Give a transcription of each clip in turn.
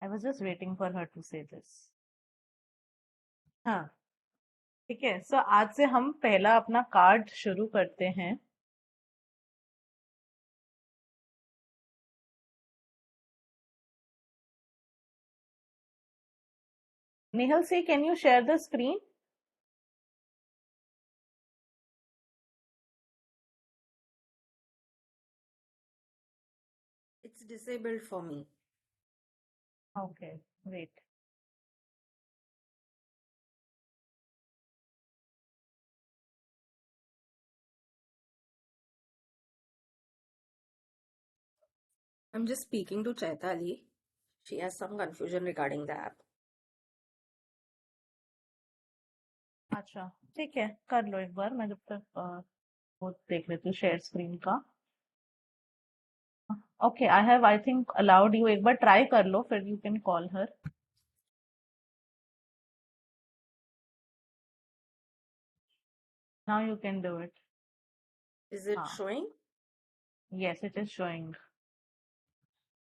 I was just waiting for her to say this. हाँ, ठीक है। सो आज से हम पहला अपना कार्ड शुरू करते हैं। नेहल सी, can you share the screen? It's disabled for me. Okay, wait. I'm just speaking to Chaitali. She has some confusion regarding the app. अच्छा, ठीक है, कर लो एक बार। मैं जब तक वो देख लेती हूँ शेयर स्क्रीन का। Okay, I have I think allowed you. एक बार ट्राई कर लो, फिर you can call her. Now you can do it. Is it हाँ, showing? Yes it is showing.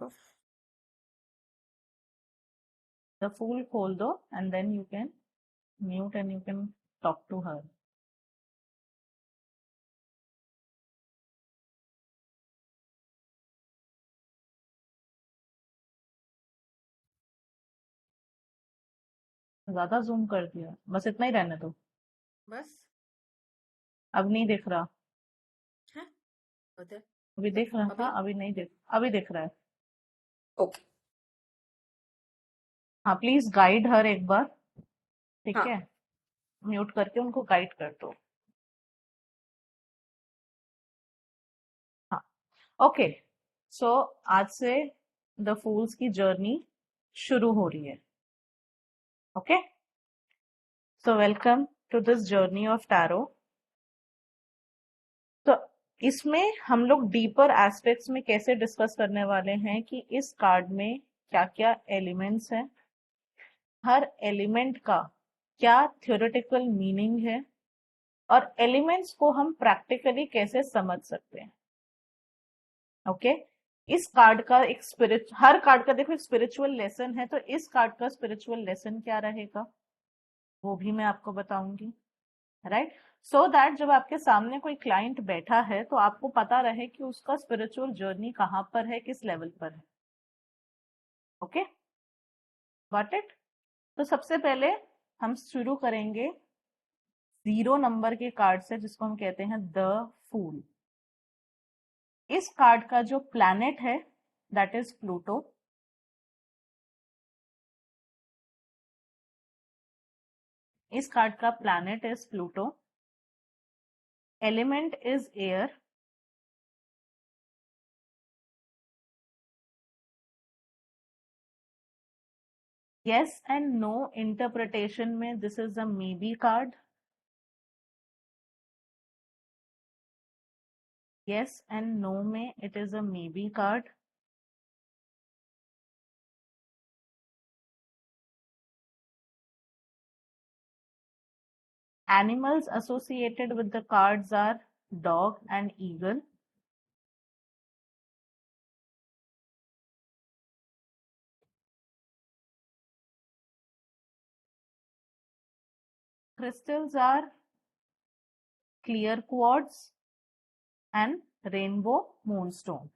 Oh, the full खोल दो and then you can mute and you can talk to her. ज्यादा zoom कर दिया, बस इतना ही रहने दो। बस अब नहीं दिख रहा। है उधर अभी दिख रहा था, अभी अभी नहीं दिख, अभी दिख रहा है। ओके। हाँ, प्लीज गाइड हर एक बार। ठीक हाँ, है, म्यूट करके उनको गाइड कर दो। हाँ, ओके। सो आज से द फूल्स की जर्नी शुरू हो रही है। Okay, so welcome to this journey of tarot. तो इसमें हम लोग डीपर एस्पेक्ट्स में कैसे डिस्कस करने वाले हैं कि इस कार्ड में क्या क्या एलिमेंट्स हैं, हर एलिमेंट का क्या थ्योरेटिकल मीनिंग है, और एलिमेंट्स को हम प्रैक्टिकली कैसे समझ सकते हैं। ओके, इस कार्ड का एक स्पिरिट, हर कार्ड का देखो एक स्पिरिचुअल लेसन है, तो इस कार्ड का स्पिरिचुअल लेसन क्या रहेगा वो भी मैं आपको बताऊंगी। राइट, सो दैट जब आपके सामने कोई क्लाइंट बैठा है तो आपको पता रहे कि उसका स्पिरिचुअल जर्नी कहाँ पर है, किस लेवल पर है। Okay, got it. तो सबसे पहले हम शुरू करेंगे 0 नंबर के कार्ड से, जिसको हम कहते हैं द फूल। इस कार्ड का जो प्लैनेट है दैट इज प्लूटो। इस कार्ड का planet is Pluto. Element is air. Yes and no interpretation में this is a maybe card. Yes and no में it is a maybe card. Animals associated with the cards are dog and eagle. Crystals are clear quartz and rainbow moonstone.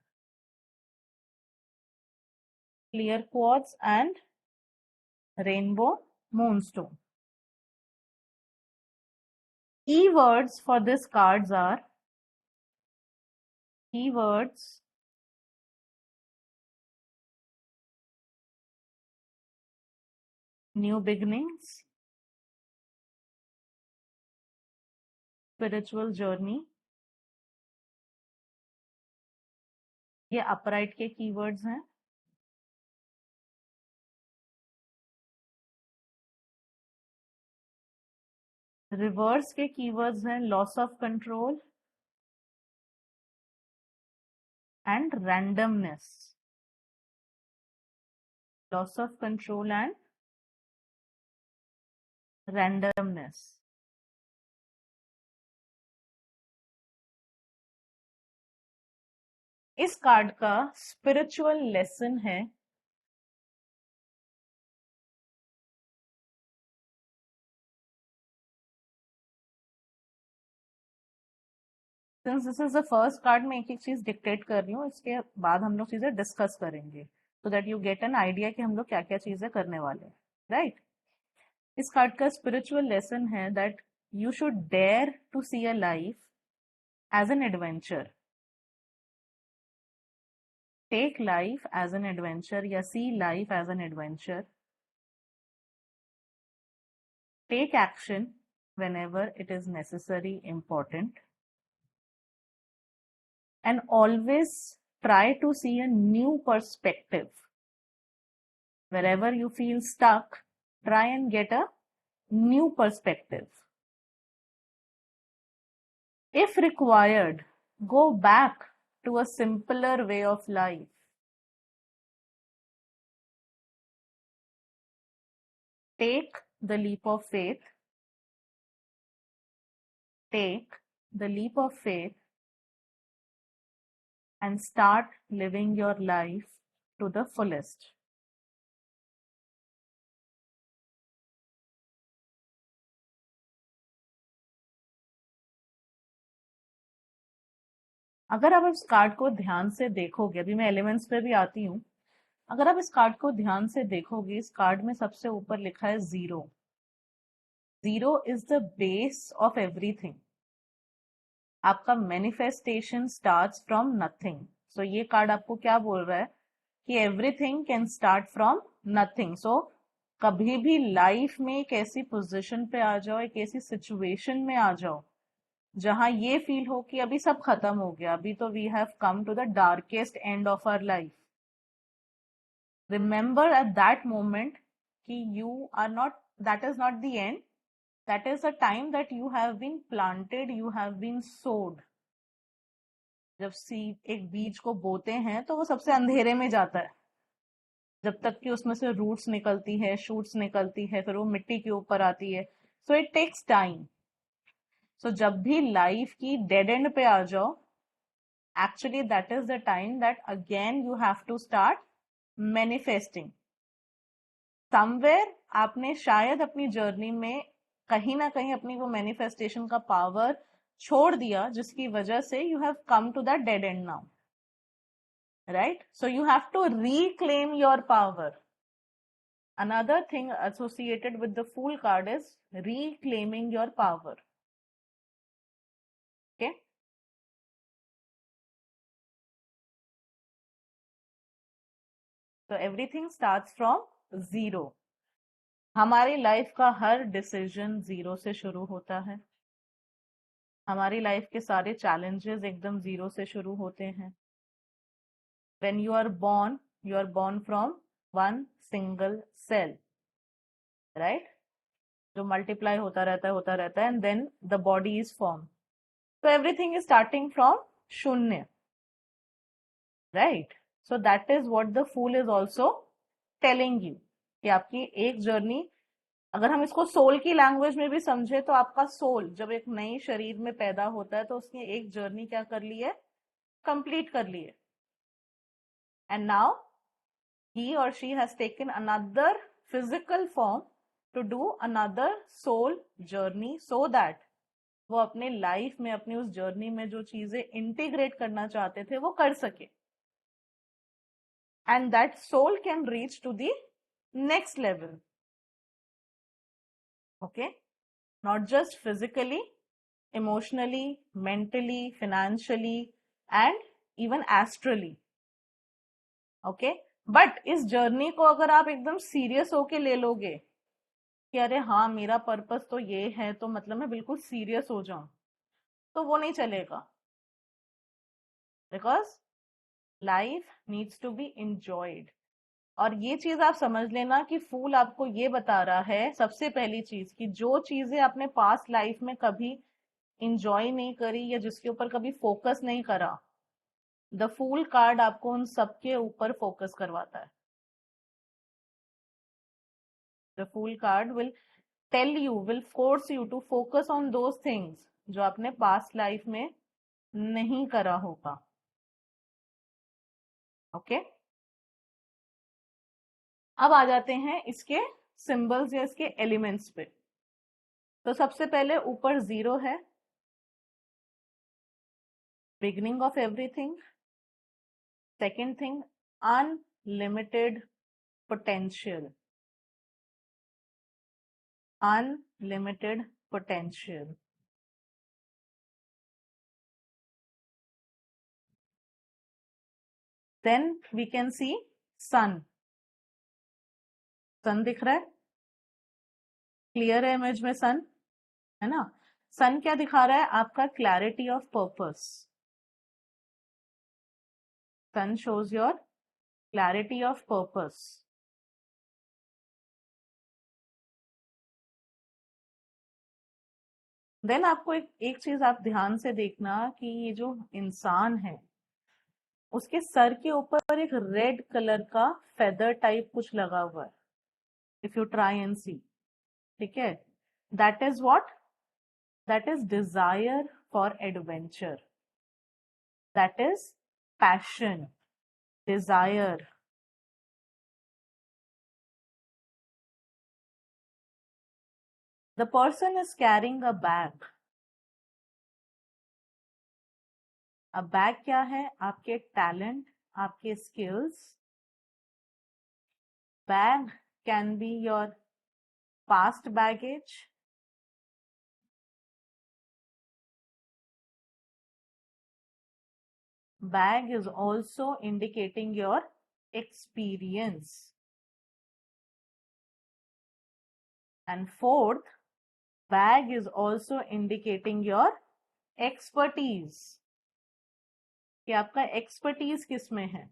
Clear quartz and rainbow moonstone. Keywords for these cards are keywords, new beginnings, spiritual journey. ये upright के keywords हैं। Reverse के keywords हैं loss of control and randomness. Loss of control and randomness. इस card का spiritual lesson है since this is the first card, मैं एक एक चीज डिक्टेट कर रही हूँ, इसके बाद हम लोग चीजें डिस्कस करेंगे सो that you get an idea कि हम लोग क्या क्या चीजें करने वाले हैं, राइट। इस कार्ड का स्पिरिचुअल लेसन है that you should dare to see a life as an adventure. Take life as an adventure या see life as an adventure. Take action whenever it is necessary, important, and always try to see a new perspective. Wherever you feel stuck, try and get a new perspective. If required, go back to a simpler way of life. Take the leap of faith. Take the leap of faith and start living your life to the fullest. अगर आप इस card को ध्यान से देखोगे, अभी मैं elements पे भी आती हूँ, अगर आप इस कार्ड को ध्यान से देखोगे, इस कार्ड में सबसे ऊपर लिखा है zero. Zero is the base of everything. आपका manifestation starts from nothing. So ये कार्ड आपको क्या बोल रहा है कि everything can start from nothing. So कभी भी लाइफ में एक ऐसी पोजीशन पे आ जाओ, एक ऐसी सिचुएशन में आ जाओ जहां ये फील हो कि अभी सब खत्म हो गया, अभी तो we have come to the darkest end of our life. Remember at that moment कि you are not, that is not the end, that is a time that you have been planted, you have been sowed. जब seed, एक बीज को बोते हैं तो वो सबसे अंधेरे में जाता है, जब तक कि उसमें से रूट्स निकलती है, शूट्स निकलती है, फिर वो मिट्टी के ऊपर आती है। So it takes time. So जब भी लाइफ की डेड एंड पे आ जाओ, actually that is the time that again you have to start manifesting. Somewhere आपने शायद अपनी जर्नी में कहीं ना कहीं अपनी वो मैनिफेस्टेशन का पावर छोड़ दिया, जिसकी वजह से you have come to that dead end now, right. So you have to reclaim your power. Another thing associated with the Fool card is reclaiming your power. Okay. So everything starts from zero. हमारी life का हर decision zero से शुरू होता है। हमारी life के सारे challenges एकदम जीरो से शुरू होते हैं। When you are born from one single cell, right? जो मल्टीप्लाई होता रहता है, and then the body is formed. So everything is starting from शून्य, right? So that is what the Fool is also telling you कि आपकी एक journey, अगर हम इसको सोल की लैंग्वेज में भी समझे तो आपका सोल जब एक नई शरीर में पैदा होता है तो उसने एक जर्नी क्या कर ली है, कंप्लीट कर ली है। And now he or she has taken another physical form to do another soul journey so that वो अपने लाइफ में, अपनी उस जर्नी में जो चीजें इंटीग्रेट करना चाहते थे वो कर सके, and that soul can reach to the next level. Okay, not just physically, emotionally, mentally, financially, and even astrally. Okay, but इस जर्नी को अगर आप एकदम सीरियस होके ले लोगे कि अरे हाँ मेरा पर्पस तो ये है, तो मतलब मैं बिल्कुल सीरियस हो जाऊं, तो वो नहीं चलेगा। Because life needs to be enjoyed. और ये चीज आप समझ लेना कि फूल आपको ये बता रहा है, सबसे पहली चीज, कि जो चीजें आपने पास्ट लाइफ में कभी इंजॉय नहीं करी या जिसके ऊपर कभी फोकस नहीं करा, द फूल कार्ड आपको उन सबके ऊपर फोकस करवाता है। The fool card will tell you, will force you to focus on those things जो आपने पास्ट लाइफ में नहीं करा होगा। ओके, अब आ जाते हैं इसके सिंबल्स या इसके एलिमेंट्स पे। तो सबसे पहले ऊपर जीरो है, beginning of everything. Second thing, unlimited potential. Unlimited potential. Then we can see sun. सन दिख रहा है, क्लियर है इमेज में सन, है ना। सन क्या दिखा रहा है? आपका clarity of purpose. Sun shows your clarity of purpose. Then आपको एक चीज आप ध्यान से देखना कि ये जो इंसान है उसके सर के ऊपर एक रेड कलर का फेदर टाइप कुछ लगा हुआ है। If you try and see, ठीक है, that is what? That is desire for adventure, that is passion, desire. The person is carrying a bag. अब बैग क्या है? आपके टैलेंट, आपके skills. Bag can be your past baggage, bag is also indicating your experience, and fourth, bag is also indicating your expertise, कि आपका expertise किस में है।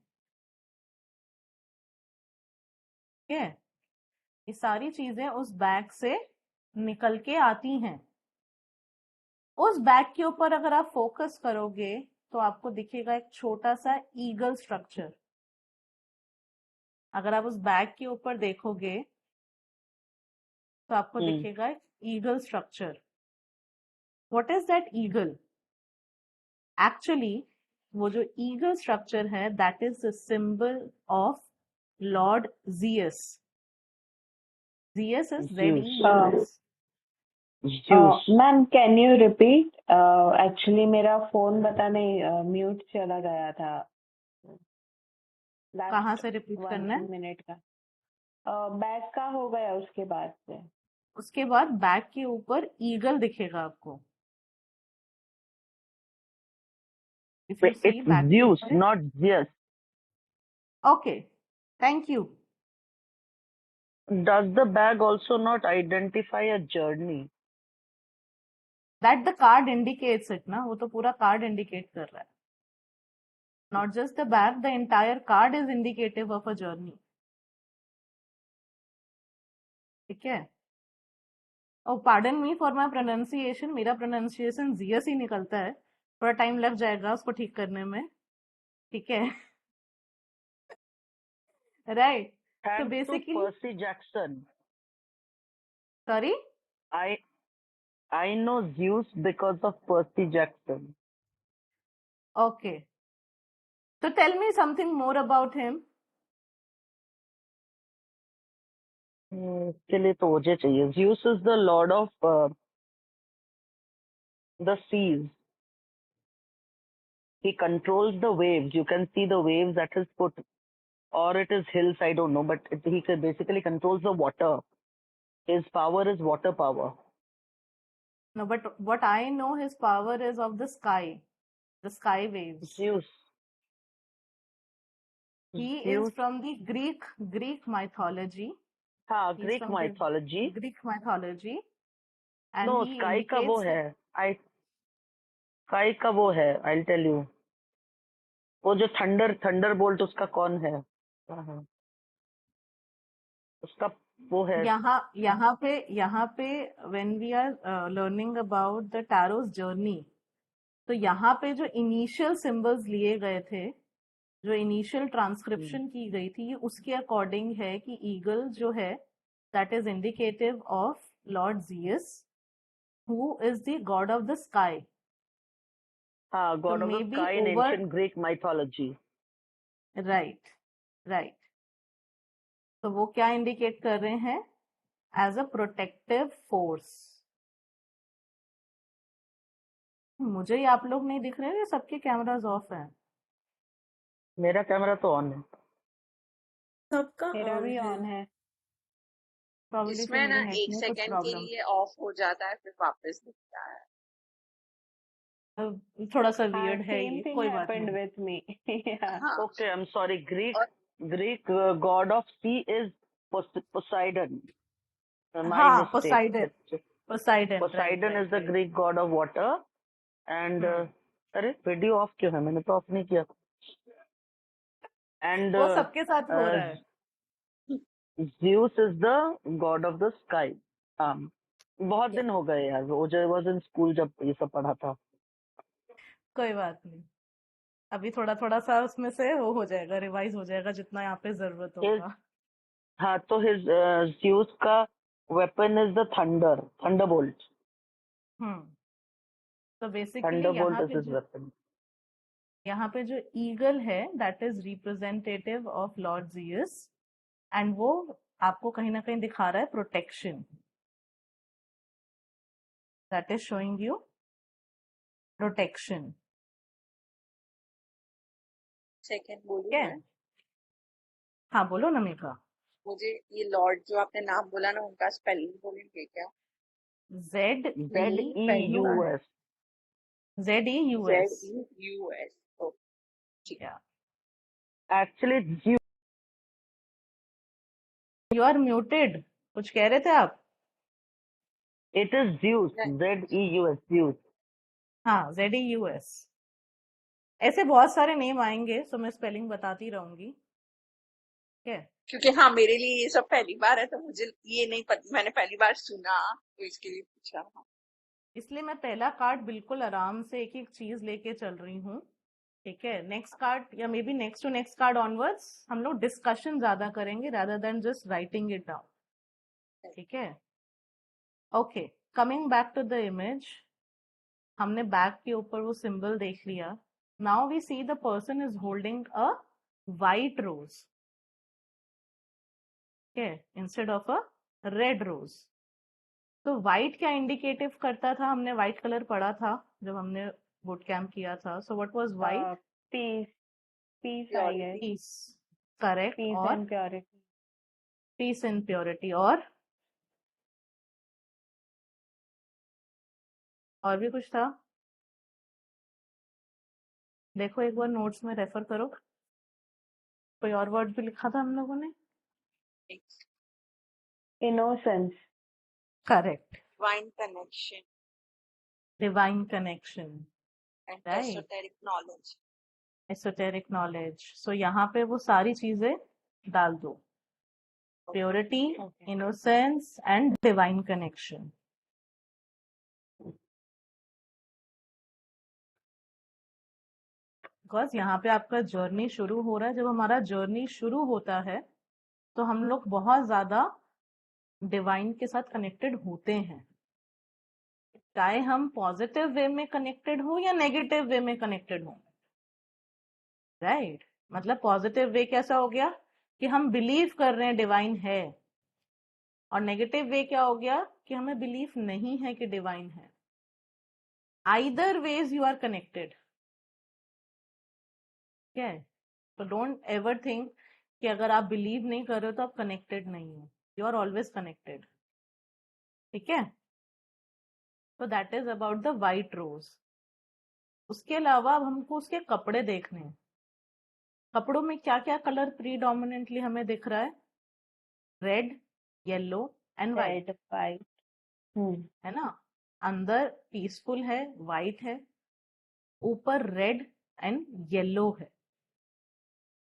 ठीक है, ये सारी चीजें उस बैग से निकल के आती हैं। उस बैग के ऊपर अगर आप फोकस करोगे तो आपको दिखेगा एक छोटा सा ईगल स्ट्रक्चर। अगर आप उस बैग के ऊपर देखोगे तो आपको दिखेगा एक eagle structure. What is that eagle? Actually वो जो ईगल स्ट्रक्चर है that is the symbol of Lord Jesus. Jesus is Zeus. Zeus. Ma'am can you repeat? Actually मेरा फोन पता नहीं म्यूट चला गया था। कहाँ से रिपीट करना है? 1 मिनट का बैग का हो गया। उसके बाद से उसके बाद बैग के ऊपर ईगल दिखेगा आपको। If you see It's back के Zeus, ऊपर है। not Zeus. Okay, thank you. Does the bag also not identify a journey? That the card indicates it ना, वो तो पूरा कार्ड इंडिकेट कर रहा है। Not just the bag, the entire card is indicative of a journey. ठीक है। Oh, pardon me for my pronunciation. मेरा pronunciation जियस ही निकलता है, थोड़ा टाइम लग जाएगा उसको ठीक करने में। ठीक है। Right. So Thanks to basically, Percy Jackson. sorry. I know Zeus because of Percy Jackson. Okay. So tell me something more about him. इसके लिए तो मुझे चाहिए। Zeus is the lord of the seas. He controls the waves. You can see the waves at his foot, or it is hills. I don't know, but he basically controls the water. His power is water power. No, but what I know his power is of the sky waves. Zeus. He Zeus. is from the Greek mythology. हाँ, He's Greek from the mythology. Greek mythology, and No, he sky का वो indicates है। sky का वो है। I'll tell you. वो जो thunder bolt उसका कौन है? हाँ, उसका वो है। यहाँ पे when we are learning about the tarot's journey, तो यहाँ पे जो इनिशियल सिंबल्स लिए गए थे, जो इनिशियल ट्रांसक्रिप्शन की गई थी, उसके अकॉर्डिंग है कि ईगल जो है that is indicative of Lord Zeus, who is the god of the sky. हाँ, god of the maybe sky in over ancient Greek mythology. Right. तो वो क्या इंडिकेट कर रहे हैं? As a protective force. मुझे ही आप लोग नहीं दिख रहे, सबके कैमरास ऑफ हैं। मेरा कैमरा तो ऑन है। सबका मेरा ऑन भी है। ऑन है। प्रॉब्ली फिर इसमें ना मेरे नेट एक में कुछ सेकंड के प्रॉब्लम। लिए ऑफ हो जाता है फिर वापस दिखता है। थोड़ा सा हाँ, वियर्ड है same ये, thing कोई बात happened नहीं। with me. Yeah. हाँ Okay, I'm sorry. और Greek god of sea is Poseidon. My हाँ, mistake. Poseidon, right Poseidon is right the right. Greek god of water. And अरे वीडियो ऑफ क्यों है? मैंने तो ऑफ नहीं किया। And वो सबके साथ हो रहा है। Zeus is the god of the sky. बहुत Yeah. दिन हो गए यार, वो जो was in school जब ये सब पढ़ा था। कोई बात नहीं, अभी थोड़ा थोड़ा सा उसमें से वो हो जाएगा, रिवाइज हो जाएगा जितना यहाँ पे जरूरत His होगा। हाँ तो his Zeus का weapon is the thunderbolt. तो basically Thunderbolt is his weapon. यहाँ पे जो ईगल है that is representative of Lord Jesus, and वो आपको कहीं ना कहीं दिखा रहा है protection, that is showing you protection. Second बोलूं क्या? मैं? हाँ बोलो नमिका। मुझे ये लॉर्ड जो आपने नाम बोला ना उनका स्पेलिंग बोलेंगे क्या? Z ZEUS. ZEUS। ZEUS। ठीक है। Actually, Zeus. You are muted, कुछ कह रहे थे आप? It is Zeus. ZEUS. Zeus. हाँ, ZEUS। ऐसे बहुत सारे नेम आएंगे, सो मैं स्पेलिंग बताती रहूंगी। ठीक है, क्योंकि हाँ मेरे लिए ये सब पहली बार है तो मुझे ये नहीं पता, मैंने पहली बार सुना तो इसके लिए पूछा। हाँ इसलिए मैं पहला कार्ड बिल्कुल आराम से एक एक चीज लेके चल रही हूँ। ठीक है, नेक्स्ट कार्ड या maybe next to next card onwards हम लोग डिस्कशन ज्यादा करेंगे rather than just writing it down. ठीक है, okay, coming back to the image, हमने बैक के ऊपर वो सिंबल देख लिया। Now we see the person is holding a white rose, instead of a red rose. तो व्हाइट क्या इंडिकेटिव करता था? हमने व्हाइट कलर पढ़ा था जब हमने बूट कैंप किया था। So what was white? Peace, peace, I Purity। guess. Peace, correct. Peace और and purity. Peace and purity. और भी कुछ था? देखो एक बार नोट्स में रेफर करो, कोई और वर्ड भी लिखा था हम लोगों ने। Innocence. Correct, Divine connection divine connection, and right, esoteric knowledge। Esoteric knowledge. So यहाँ पे वो सारी चीजें डाल दो, purity, Okay. Innocence and divine connection. Because यहाँ पे आपका जर्नी शुरू हो रहा है। जब हमारा जर्नी शुरू होता है तो हम लोग बहुत ज्यादा डिवाइन के साथ कनेक्टेड होते हैं, चाहे हम पॉजिटिव वे में कनेक्टेड हो या नेगेटिव वे में कनेक्टेड हो। राइट, मतलब पॉजिटिव वे कैसा हो गया कि हम बिलीव कर रहे हैं डिवाइन है, और नेगेटिव वे क्या हो गया कि हमें बिलीफ नहीं है कि डिवाइन है। Either ways you are connected. क्या है? तो डोंट एवर थिंक कि अगर आप बिलीव नहीं कर रहे हो तो आप कनेक्टेड नहीं हो। You are always connected. ठीक है, तो that is about the white rose. उसके अलावा अब हमको उसके कपड़े देखने हैं। कपड़ों में क्या क्या कलर प्रीडोमिनेंटली हमें दिख रहा है? Red, yellow and white, Red, white. है ना। अंदर पीसफुल है, व्हाइट है, ऊपर रेड एंड येलो है।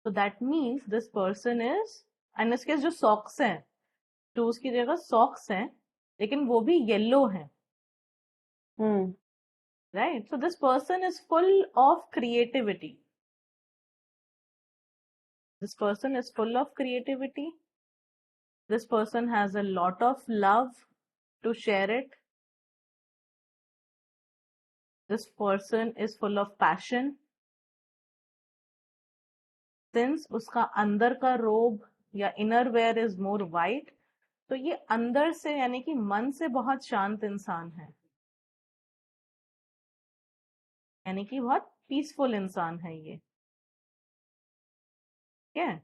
तो that means this person is, and इसके जो सॉक्स हैं, शूज की जगह सॉक्स हैं, लेकिन वो भी येलो हैं। Right, so this person is full of creativity. This person is full of creativity. This person has a lot of love to share it. This person is full of passion. Since उसका अंदर का रोब या inner wear is more white, तो ये अंदर से यानी कि मन से बहुत शांत इंसान है। यानी कि बहुत पीसफुल इंसान है ये, ठीक है।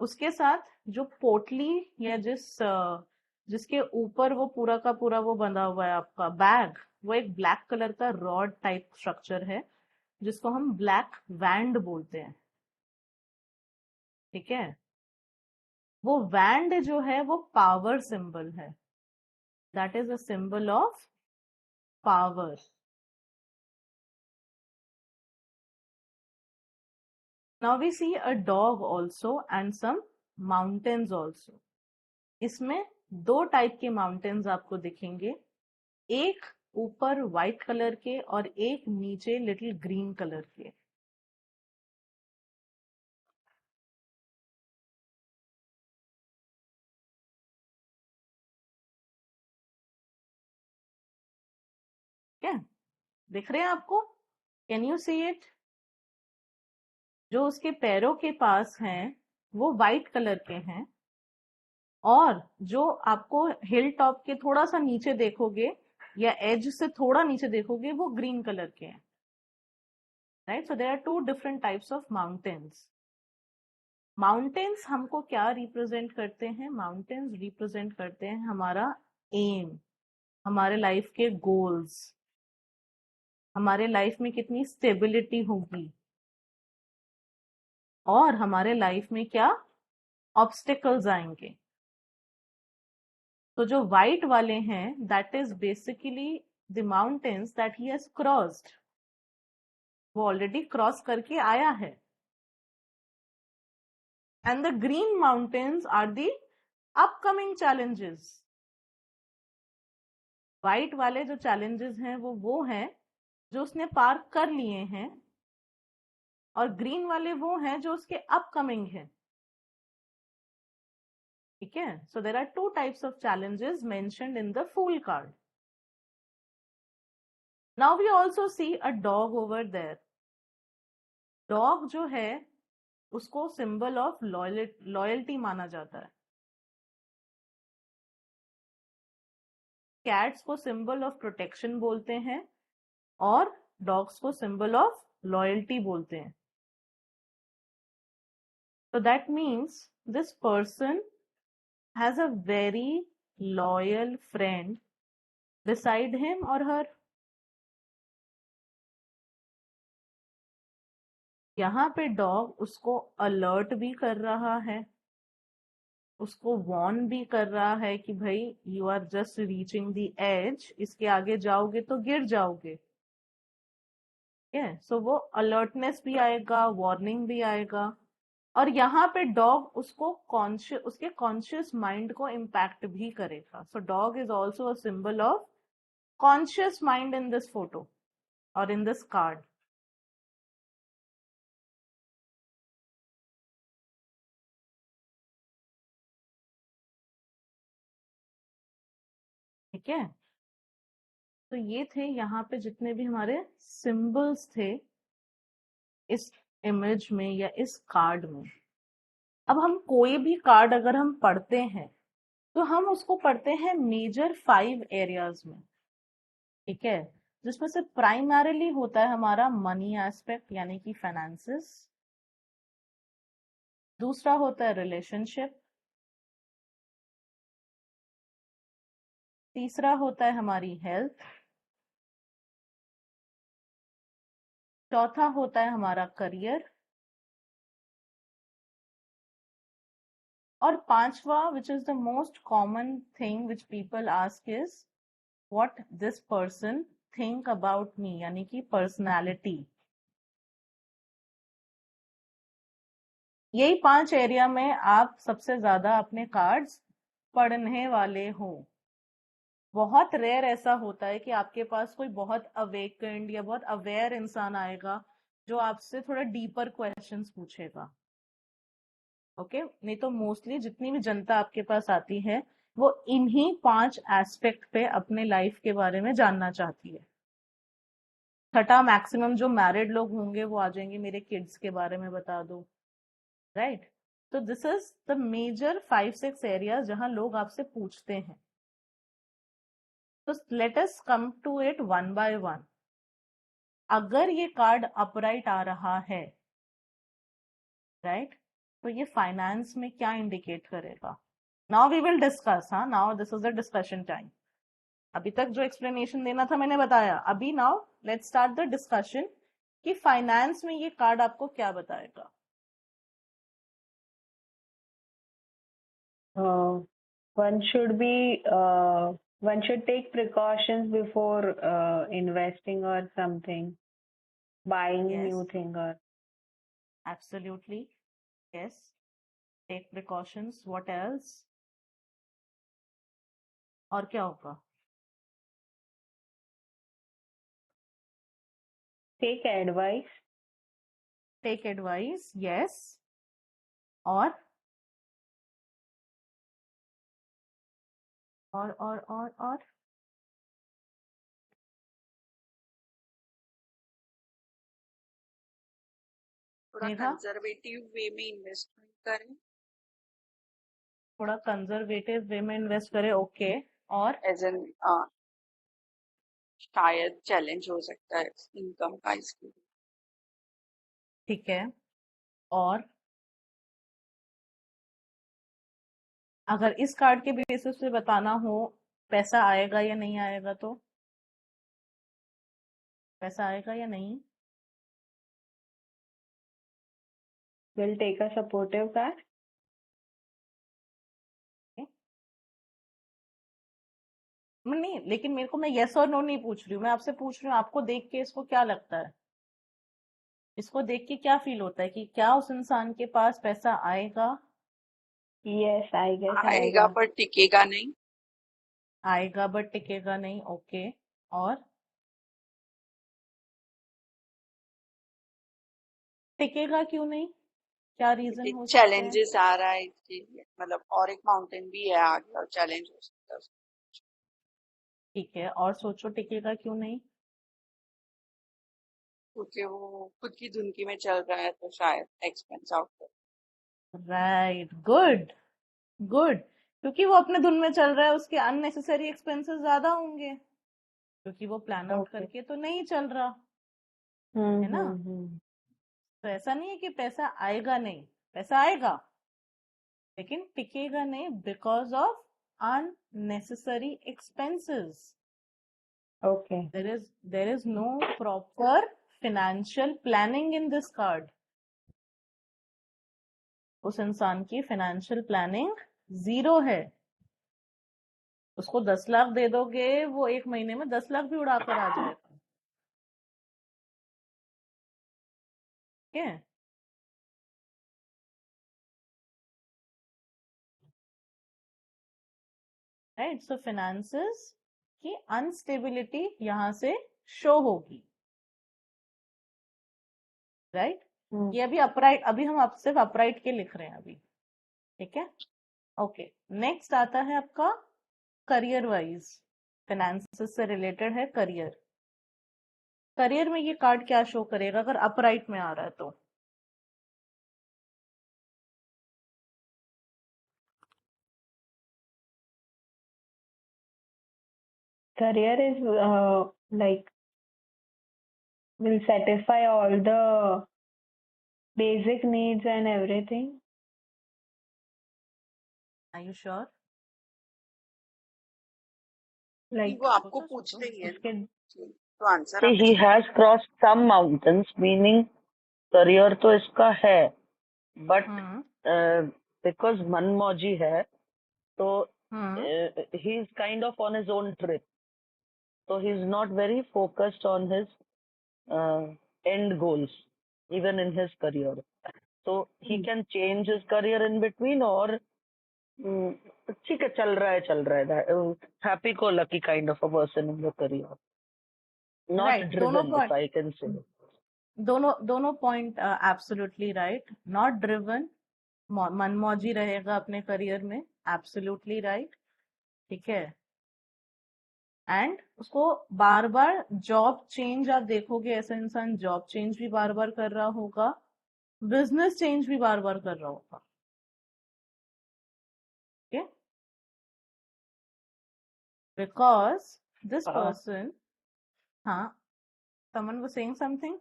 उसके साथ जो पोटली या जिसके ऊपर वो पूरा का पूरा वो बंधा हुआ है आपका बैग, वो एक ब्लैक कलर का रॉड टाइप स्ट्रक्चर है जिसको हम ब्लैक वैंड बोलते हैं, ठीक है। वो वैंड जो है वो पावर सिंबल है, that is a symbol of power. Now we see a dog also and some mountains also. इसमें दो टाइप के माउंटेन्स आपको दिखेंगे, एक ऊपर व्हाइट कलर के और एक नीचे लिटिल ग्रीन कलर के। क्या दिख रहे हैं आपको? Can you see it? जो उसके पैरों के पास हैं वो व्हाइट कलर के हैं, और जो आपको हिल टॉप के थोड़ा सा नीचे देखोगे या एज से थोड़ा नीचे देखोगे वो ग्रीन कलर के हैं, right. So there are two different types of mountains. Mountains हमको क्या रिप्रेजेंट करते हैं? माउंटेन्स रिप्रेजेंट करते हैं हमारा एम, हमारे लाइफ के गोल्स, हमारे लाइफ में कितनी स्टेबिलिटी होगी, और हमारे लाइफ में क्या ऑब्स्टिकल्स आएंगे। तो जो व्हाइट वाले हैं that is basically the mountains that he has crossed, वो ऑलरेडी क्रॉस करके आया है। And the green mountains are the upcoming challenges. White वाले जो चैलेंजेस हैं वो हैं जो उसने पार कर लिए हैं, और ग्रीन वाले वो हैं जो उसके अपकमिंग हैं, ठीक है। So there are two types of challenges mentioned in the fool card. Now we also see a dog over there. Dog जो है उसको सिंबल ऑफ लॉयल्टी माना जाता है। कैट्स को सिंबल ऑफ प्रोटेक्शन बोलते हैं और डॉग्स को सिंबल ऑफ लॉयल्टी बोलते हैं। So that means this person has a very loyal friend beside him or her. यहाँ पे डॉग उसको अलर्ट भी कर रहा है, उसको वॉर्न भी कर रहा है कि भाई you are just reaching the edge, इसके आगे जाओगे तो गिर जाओगे, ठीक है। सो वो अलर्टनेस भी आएगा, वार्निंग भी आएगा, और यहाँ पे डॉग उसको कॉन्शियस, उसके कॉन्शियस माइंड को इम्पैक्ट भी करेगा। So dog is also a symbol of conscious mind in this photo और इन दिस कार्ड, ठीक है। तो ये थे यहाँ पे जितने भी हमारे सिंबल्स थे इस इमेज में या इस कार्ड में। अब हम कोई भी कार्ड अगर हम पढ़ते हैं तो हम उसको पढ़ते हैं मेजर 5 एरियाज में, ठीक है, जिसमें से प्राइमरीली होता है हमारा मनी एस्पेक्ट यानी कि फाइनेंसेस, दूसरा होता है रिलेशनशिप, तीसरा होता है हमारी हेल्थ, चौथा होता है हमारा करियर, और पांचवा which is the most common thing which people ask is what this person think about me, यानी कि पर्सनालिटी। यही 5 एरिया में आप सबसे ज्यादा अपने कार्ड्स पढ़ने वाले हो। बहुत रेयर ऐसा होता है कि आपके पास कोई बहुत अवेकेंड या बहुत अवेयर इंसान आएगा जो आपसे थोड़ा डीपर क्वेश्चंस पूछेगा, ओके। नहीं तो मोस्टली जितनी भी जनता आपके पास आती है वो इन्हीं 5 एस्पेक्ट पे अपने लाइफ के बारे में जानना चाहती है। छठा मैक्सिमम जो मैरिड लोग होंगे वो आ जाएंगे मेरे किड्स के बारे में बता दो, राइट। तो this is the major 5-6 areas जहां लोग आपसे पूछते हैं। तो let us come to it one by one. अगर ये कार्ड अपराइट आ रहा है, राइट, तो ये फाइनेंस में क्या इंडिकेट करेगा? Now we will discuss. हाँ, now this is the discussion time. अभी तक जो एक्सप्लेनेशन देना था मैंने बताया। अभी now let's start the discussion कि फाइनेंस में ये कार्ड आपको क्या बताएगा। One should one should take precautions before investing or something, buying Yes, new thing or absolutely. Yes, take precautions. What else? और क्या होगा? take advice. Take advice. Yes. और और थोड़ा मेघा, कंजर्वेटिव वे में इन्वेस्टमेंट करें, थोड़ा कंजर्वेटिव वे में इन्वेस्ट करे। ओके, और एज एन शायद चैलेंज हो सकता है इनकम का इसके लिए। ठीक है। और अगर इस कार्ड के बेसिस पे बताना हो पैसा आएगा या नहीं आएगा, तो पैसा आएगा या नहीं? Will take a supportive card. नहीं, लेकिन मेरे को, मैं यस और नो नहीं पूछ रही हूँ, मैं आपसे पूछ रही हूँ आपको देख के इसको क्या लगता है? इसको देख के क्या फील होता है कि क्या उस इंसान के पास पैसा आएगा? Yes, I guess आएगा आएगा. पर टिकेगा नहीं। आएगा बट टिकेगा नहीं। ओके, और टिकेगा क्यों नहीं? क्या रीजन हो सकते हैं? चैलेंजेस आ रहा है इसके लिए, मतलब और एक माउंटेन भी है आगे और चैलेंज हो सकता है उसमें। ठीक है, और सोचो टिकेगा क्यों नहीं? क्योंकि वो खुद की धुनकी में चल रहा है तो शायद एक्सपेंस आउट कर। Right, good good. क्योंकि वो अपने धुन में चल रहा है, उसके अननेसेसरी एक्सपेंसेस ज्यादा होंगे, क्योंकि वो प्लान आउट Okay. करके तो नहीं चल रहा है ना। तो ऐसा नहीं है कि पैसा आएगा नहीं, पैसा आएगा, लेकिन टिकेगा नहीं because of unnecessary expenses. Okay. there is no proper financial planning in this card. उस इंसान की फाइनेंशियल प्लानिंग जीरो है। उसको 10 लाख दे दोगे, वो एक महीने में 10 लाख भी उड़ाकर आ जाएगा। ठीक है, राइट। सो फाइनेंसेस की अनस्टेबिलिटी यहां से शो होगी, राइट। ये अभी अपराइट, अभी हम आप सिर्फ अपराइट के लिख रहे हैं अभी, ठीक है। ओके, नेक्स्ट आता है आपका करियर वाइज, फाइनेंसेस से रिलेटेड है करियर। करियर में ये कार्ड क्या शो करेगा अगर अपराइट में आ रहा है तो? Career is like will satisfy all the basic needs and everything. Are you sure? Like वो आपको सोचो पूछते सोचो। ही है उसके तो answer See, he has crossed some mountains, meaning career तो इसका है, but because मनमौजी है, तो he is kind of on his own trip. So he is not very focused on his end goals, even in his career. So he can change his career in between, or ठीक है चल रहा है, happy go lucky kind of a person in the career, not right, दोनों driven, if point, I can say. दोनों point absolutely right. Not driven, मनमौजी रहेगा अपने करियर में, एब्सोल्युटली राइट, ठीक है। एंड उसको बार बार जॉब चेंज, आप देखोगे ऐसा इंसान जॉब चेंज भी बार बार कर रहा होगा, बिजनेस चेंज भी बार बार कर रहा होगा, ठीक है। बिकॉज this uh, person, हाँ, someone was saying something.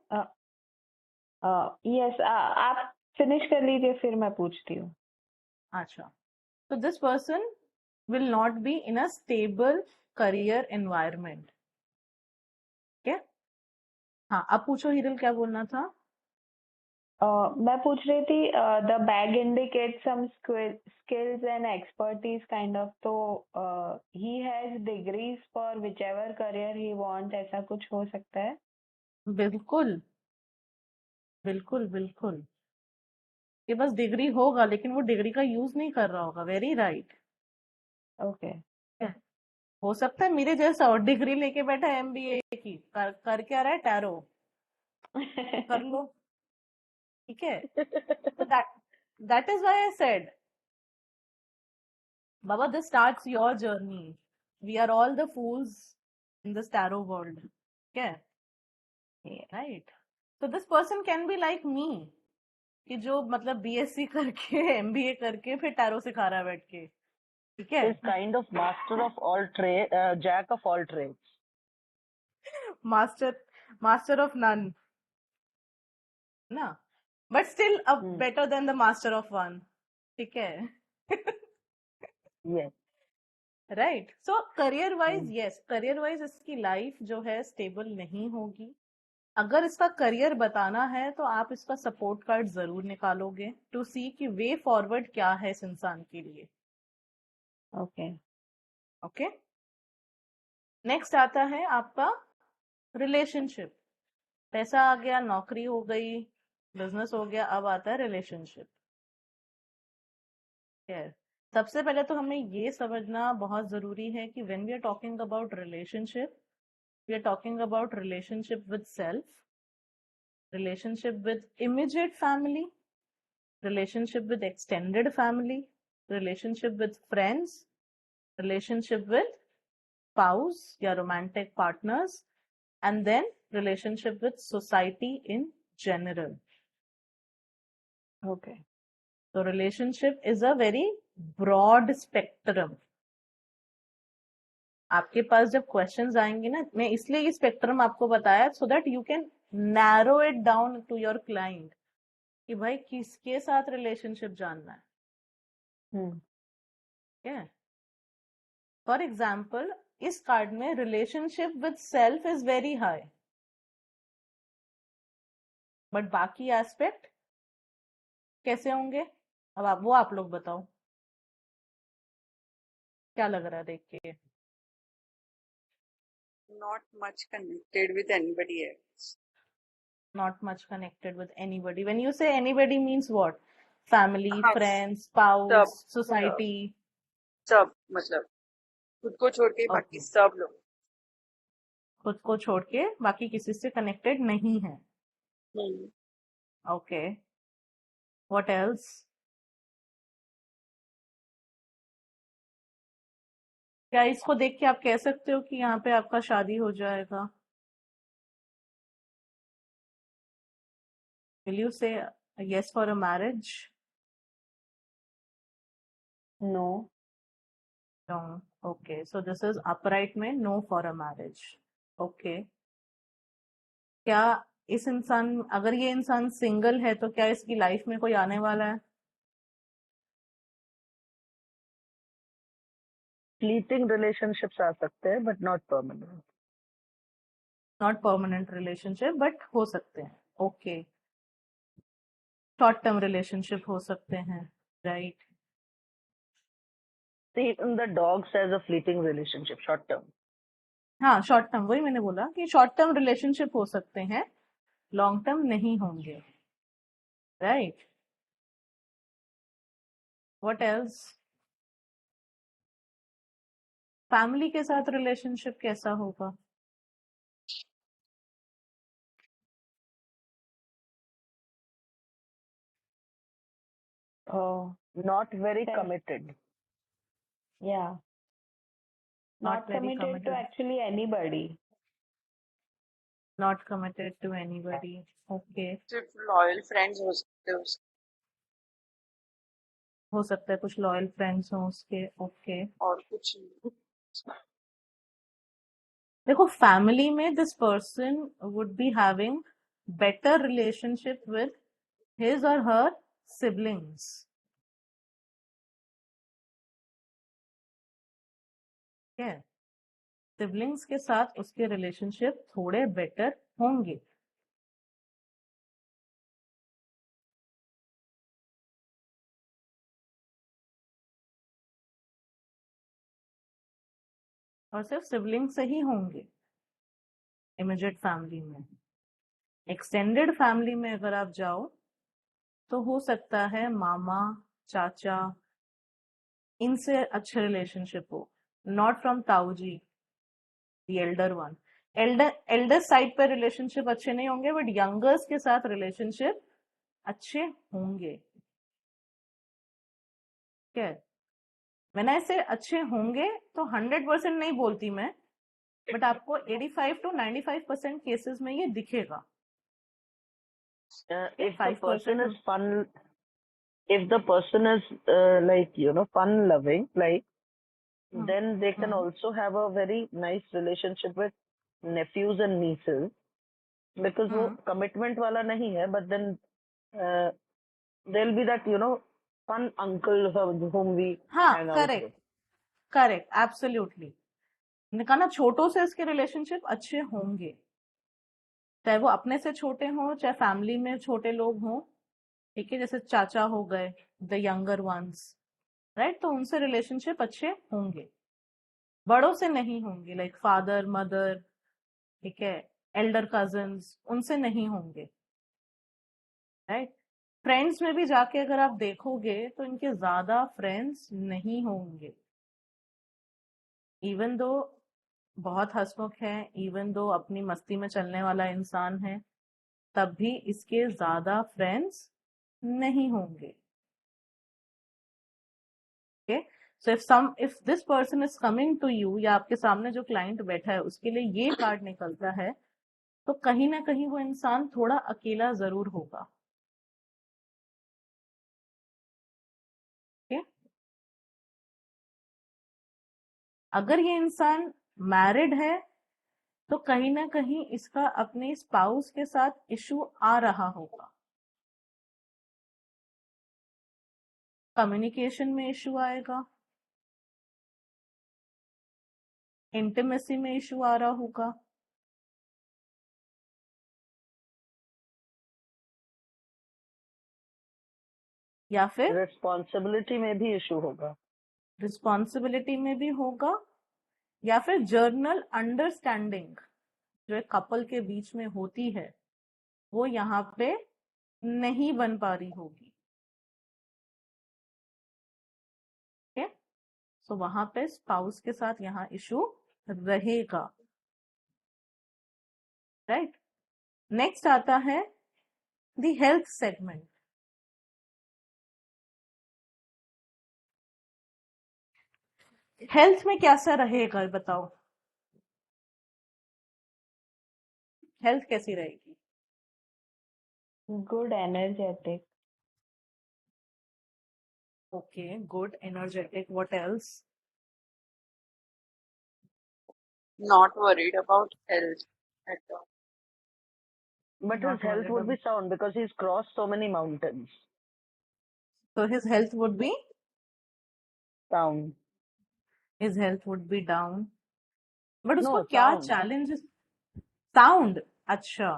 Yes, आप फिनिश कर लीजिए, फिर मैं पूछती हूँ. अच्छा, so this person will not be in a stable career environment. ठीक है? हाँ, अब पूछो हिरल, क्या बोलना था? मैं पूछ रही थी, the bag indicate some skills and expertise kind of, तो he has degrees for whichever career he want, ऐसा कुछ हो सकता है? बिल्कुल बिल्कुल बिल्कुल, के पास डिग्री होगा लेकिन वो डिग्री का यूज नहीं कर रहा होगा. Very right. ओके. हो सकता है मेरे जैसा और डिग्री लेके बैठा एमबीए की, कर क्या रहा है, टैरो कर लो. ठीक है, so that is why I said, Baba, this starts your journey. We are all the fools in this tarot world. Okay, right? So this person can be like me, कि जो मतलब बीएससी करके MBA करके फिर tarot सिखा रहा है बैठ के. ठीक है, Is kind of master of all trade, jack of all trades. Master of none ना, but still better than the master of one. ठीक है. Yes. Right. So career wise, yes, career wise इसकी लाइफ जो है स्टेबल नहीं होगी. अगर इसका करियर बताना है तो आप इसका सपोर्ट कार्ड जरूर निकालोगे टू सी कि वे फॉरवर्ड क्या है इस इंसान के लिए. ओके. ओके, नेक्स्ट आता है आपका रिलेशनशिप. पैसा आ गया, नौकरी हो गई, बिजनेस हो गया, अब आता है रिलेशनशिप. सबसे पहले तो हमें ये समझना बहुत जरूरी है कि when we are talking about relationship, we are talking about relationship with self, relationship with immediate family, relationship with extended family, relationship with friends, relationship with spouse या romantic partners, and then relationship with society in general. Okay. So relationship is a very broad spectrum. आपके पास जब questions आएंगे ना, मैं इसलिए ये spectrum आपको बताया so that you can narrow it down to your client कि भाई किसके साथ रिलेशनशिप जानना है. फॉर एग्जाम्पल, इस कार्ड में relationship with self is very high, but बाकी एस्पेक्ट कैसे होंगे, अब आप लोग बताओ, क्या लग रहा है देख के? Not much connected with anybody else. Not much connected with anybody. When you say anybody means what? Family, हाँ, friends, सब spouse, सब society. सब मतलब खुद को छोड़ के बाकी Okay. सब लोग. खुद को छोड़ के बाकी किसी से कनेक्टेड नहीं है. Okay, what else? क्या इसको देख के आप कह सकते हो कि यहाँ पे आपका शादी हो जाएगा? Will you say yes for a marriage? No. No. Okay, so this is upright में no for a marriage. Okay. क्या इस इंसान, अगर ये इंसान सिंगल है तो क्या इसकी लाइफ में कोई आने वाला है? Fleeting relationships आ सकते हैं, but not permanent. Not permanent relationship but हो सकते हैं. ओके, शॉर्ट टर्म रिलेशनशिप हो सकते हैं. Right. See, even the dog says a fleeting relationship, short term. हाँ, शॉर्ट टर्म, वही मैंने बोला कि शॉर्ट टर्म रिलेशनशिप हो सकते हैं, लॉन्ग टर्म नहीं होंगे. राइट. What else? फैमिली के साथ रिलेशनशिप कैसा होगा? Not very Self. committed. Yeah. Not Not very committed to committed. actually anybody. Not committed to anybody. Okay. सिर्फ लॉयल फ्रेंड्स हो सकते हैं उसके, हो सकता है कुछ लॉयल फ्रेंड्स हों उसके. ओके. और कुछ नहीं. देखो फैमिली में this person would be having better relationship with his और हर सिबलिंग्स। ठीक है, सिबलिंग्स के साथ उसके रिलेशनशिप थोड़े बेटर होंगे। और सिर्फ सिबलिंग से ही होंगे इमीडिएट फैमिली में। एक्सटेंडेड फैमिली में अगर आप जाओ तो हो सकता है मामा, चाचा, इनसे अच्छे रिलेशनशिप हो, नॉट फ्रॉम ताऊ जी, the elder one. Elder side पर रिलेशनशिप अच्छे नहीं होंगे, बट यंगर्स के साथ रिलेशनशिप अच्छे होंगे। ठीक है, मैंने ऐसे अच्छे होंगे तो 100% नहीं बोलती मैं, बट आपको 85 to 95% केसेस में ये दिखेगा। If the 5% person is fun, if the person is like fun loving, like then they can also have a very nice relationship with nephews and nieces, because वो commitment वाला नहीं है, but then there'll be that fun uncle whom we हाँ, hang out with. Correct correct, absolutely. मैंने कहा ना, छोटों से इसके रिलेशनशिप अच्छे होंगे, चाहे वो अपने से छोटे हों, चाहे फैमिली में छोटे लोग हों। ठीक है, जैसे चाचा हो गए, द यंगर वंस, राइट, तो उनसे रिलेशनशिप अच्छे होंगे। बड़ों से नहीं होंगे, लाइक फादर मदर, ठीक है, एल्डर कजिन्स, उनसे नहीं होंगे। राइट, फ्रेंड्स में भी जाके अगर आप देखोगे तो इनके ज्यादा फ्रेंड्स नहीं होंगे। इवन दो बहुत हंसमुख है, इवन दो अपनी मस्ती में चलने वाला इंसान है, तब भी इसके ज्यादा फ्रेंड्स नहीं होंगे। Okay, so if this person is coming to you, या आपके सामने जो क्लाइंट बैठा है उसके लिए ये कार्ड निकलता है, तो कहीं ना कहीं वो इंसान थोड़ा अकेला जरूर होगा। ओके, अगर ये इंसान मैरिड है तो कहीं ना कहीं इसका अपने स्पाउस के साथ इशू आ रहा होगा। कम्युनिकेशन में इशू आएगा, इंटीमेसी में इशू आ रहा होगा, या फिर रिस्पॉन्सिबिलिटी में भी इशू होगा। रिस्पॉन्सिबिलिटी में भी होगा, या फिर जर्नल अंडरस्टैंडिंग जो एक कपल के बीच में होती है वो यहाँ पे नहीं बन पा रही होगी। ठीक है, सो वहां पे स्पाउस के साथ यहाँ इशू रहेगा। राइट, नेक्स्ट आता है द हेल्थ सेगमेंट। हेल्थ में कैसा रहेगा बताओ, हेल्थ कैसी रहेगी? Good energetic. Okay, good energetic, what else? Not worried about health at all. But his not health worried would be about, sound because he's crossed so many mountains. so his health would be Sound. his health would be down, but उसको No, क्या sound. Challenges? Sound, अच्छा,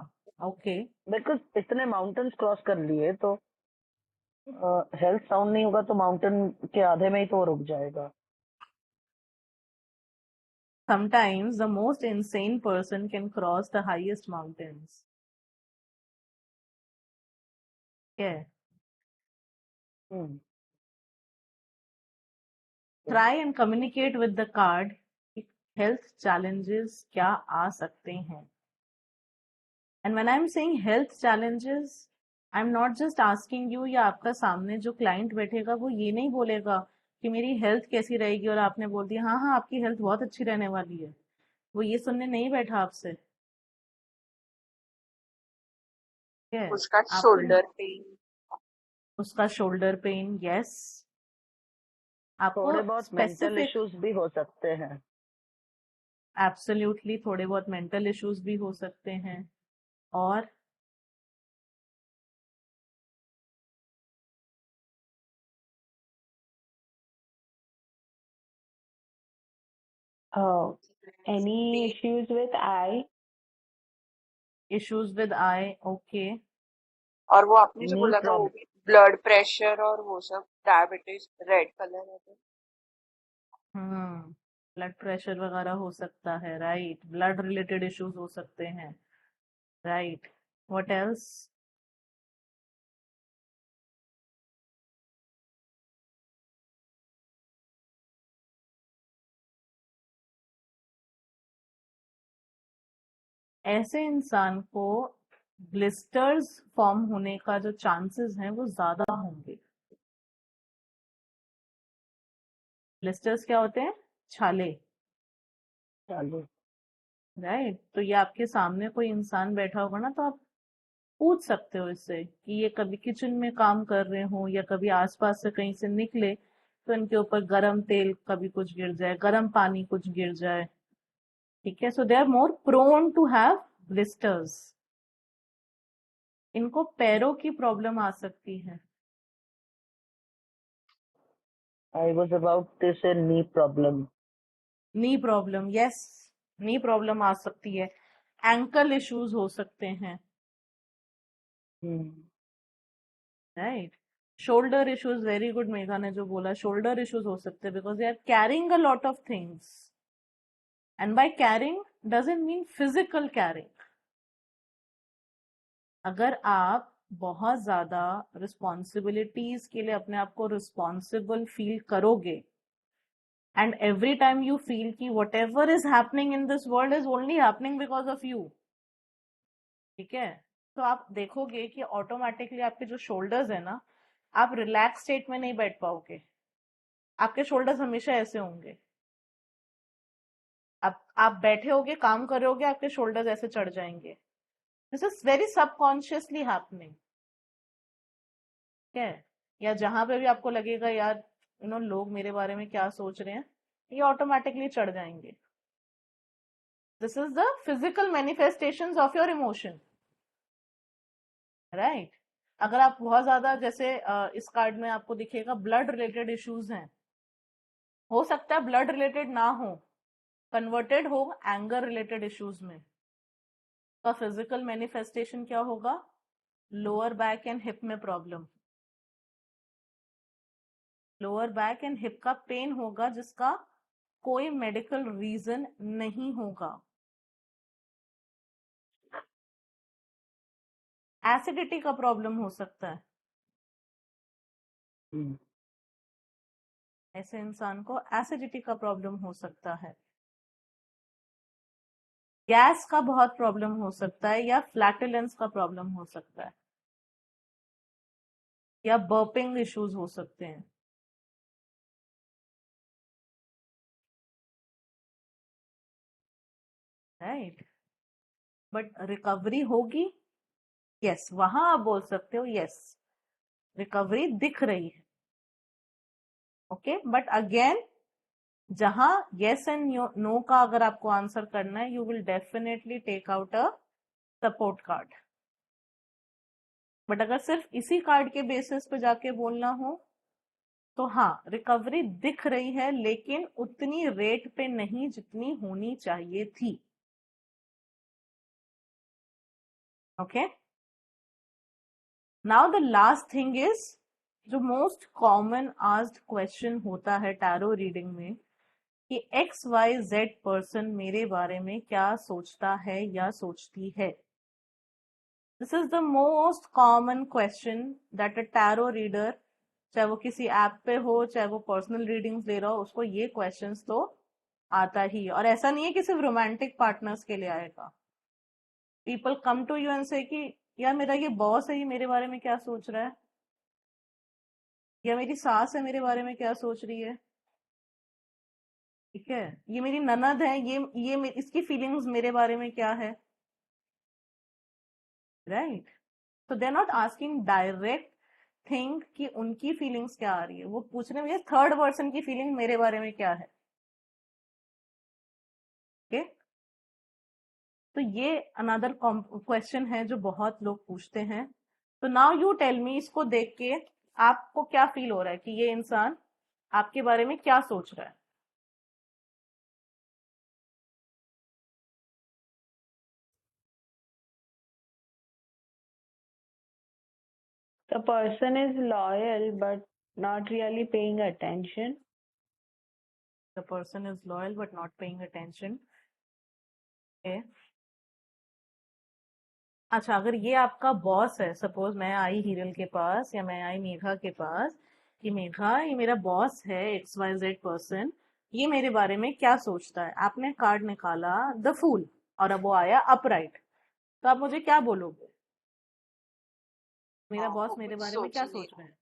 okay. Because इतने mountains cross कर लिए तो health sound नहीं होगा तो माउंटेन के आधे में ही तो वो रुक जाएगा। Sometimes the most insane person can cross the highest mountains. Yeah. Try and communicate with the card कि health challenges क्या आ सकते हैं। And when I'm saying health challenges, I'm not just asking you, या आपका सामने जो क्लाइंट बैठेगा वो ये नहीं बोलेगा कि मेरी हेल्थ कैसी रहेगी और आपने बोल दिया हाँ हाँ आपकी हेल्थ बहुत अच्छी रहने वाली है। वो ये सुनने नहीं बैठा आपसे। ठीक है, उसका आपको शोल्डर पेन, उसका शोल्डर पेन, यस, आपको थोड़े बहुत मेंटल स्पेसिफिक, इश्यूज भी हो सकते हैं। एब्सोल्युटली थोड़े बहुत मेंटल इश्यूज भी हो सकते हैं। और any issues with eye? Issues with I, okay. और वो आपने जो नी बोला था वो प्रॉब्लम। भी ब्लड प्रेशर और वो सब, डायबिटीज, रेड कलर है तो। ब्लड प्रेशर वगैरह हो सकता है, राइट। ब्लड रिलेटेड इश्यूज हो सकते हैं, राइट। What else? ऐसे इंसान को ब्लिस्टर्स फॉर्म होने का जो चांसेस हैं वो ज्यादा होंगे। ब्लिस्टर्स क्या होते हैं? छाले, चलो। राइट। तो ये आपके सामने कोई इंसान बैठा होगा ना, तो आप पूछ सकते हो इससे कि ये कभी किचन में काम कर रहे हो या कभी आसपास से कहीं से निकले तो इनके ऊपर गरम तेल कभी कुछ गिर जाए, गरम पानी कुछ गिर जाए, ठीक है। So they are more prone to have blisters. इनको पैरों की प्रॉब्लम आ सकती है। I was about to say knee problem. Knee problem, yes, knee problem आ सकती है। एंकल इश्यूज हो सकते हैं, right. Shoulder issues, very good Megha ने जो बोला, शोल्डर इश्यूज हो सकते हैं because they are carrying a lot of things, and by carrying doesn't mean physical carrying. अगर आप बहुत ज्यादा रिस्पॉन्सिबिलिटीज के लिए अपने आप को रिस्पॉन्सिबल फील करोगे, and every time you feel कि whatever is happening in this world is only happening because of you, ठीक है, तो आप देखोगे कि ऑटोमेटिकली आपके जो शोल्डर्स है ना, आप रिलैक्स स्टेट में नहीं बैठ पाओगे। आपके शोल्डर्स हमेशा ऐसे होंगे। आप बैठे होगे, काम करोगे, आपके शोल्डर्स ऐसे चढ़ जाएंगे। This is very subconsciously happening, ठीक है। या जहां पे भी आपको लगेगा यार लोग मेरे बारे में क्या सोच रहे हैं, ये ऑटोमेटिकली चढ़ जाएंगे। This is the physical manifestations of your emotion, right. अगर आप बहुत ज्यादा, जैसे इस कार्ड में आपको दिखेगा ब्लड रिलेटेड इश्यूज हैं, हो सकता है ब्लड रिलेटेड ना हो, कन्वर्टेड हो एंगर रिलेटेड इश्यूज में। का फिजिकल मैनिफेस्टेशन क्या होगा? लोअर बैक एंड हिप में problem, lower back and hip का पेन होगा जिसका कोई मेडिकल रीजन नहीं होगा। एसिडिटी का प्रॉब्लम हो सकता है, ऐसे इंसान को एसिडिटी का प्रॉब्लम हो सकता है। गैस का बहुत प्रॉब्लम हो सकता है, या फ्लैटुलेंस का प्रॉब्लम हो सकता है, या बर्पिंग इश्यूज हो सकते हैं, राइट। बट रिकवरी होगी, यस, वहां आप बोल सकते हो यस रिकवरी दिख रही है, ओके। बट अगेन, जहां यस एंड नो का अगर आपको आंसर करना है, you will definitely take out a support card. But अगर सिर्फ इसी कार्ड के बेसिस पे जाके बोलना हो तो हाँ, रिकवरी दिख रही है लेकिन उतनी रेट पे नहीं जितनी होनी चाहिए थी, okay. Now the last thing is, जो मोस्ट कॉमन आस्क्ड क्वेश्चन होता है टैरो रीडिंग में, कि एक्स वाई जेड पर्सन मेरे बारे में क्या सोचता है या सोचती है। This is the most common question that a tarot reader, चाहे वो किसी ऐप पे हो, चाहे वो पर्सनल रीडिंग्स ले रहा हो, उसको ये क्वेश्चंस तो आता ही है। और ऐसा नहीं है कि सिर्फ रोमांटिक पार्टनर्स के लिए आएगा। People come to you and say कि यार मेरा ये बॉस है, ये मेरे बारे में क्या सोच रहा है, या मेरी सास है मेरे बारे में क्या सोच रही है, ठीक है, ये मेरी ननद है, इसकी फीलिंग्स मेरे बारे में क्या है, राइट। तो they are not asking direct thing कि उनकी फीलिंग्स क्या आ रही है, वो पूछ रहे हैं थर्ड पर्सन की फीलिंग मेरे बारे में क्या है, ओके। तो ये अनदर क्वेश्चन है जो बहुत लोग पूछते हैं। तो नाउ यू टेल मी, इसको देख के आपको क्या फील हो रहा है कि ये इंसान आपके बारे में क्या सोच रहा है? The person is loyal but not really paying attention. The person is loyal but not paying attention. Okay. अच्छा, अगर ये आपका बॉस है, सपोज मैं आई हीरल के पास या मैं आई मेघा के पास कि मेघा ये मेरा बॉस है XYZ पर्सन, ये मेरे बारे में क्या सोचता है, आपने कार्ड निकाला द फूल और अब वो आया अपराइट, तो आप मुझे क्या बोलोगे? मेरा हाँ, बॉस वो मेरे कुछ बारे में सोच क्या ही नहीं सोच रहा, रहा है?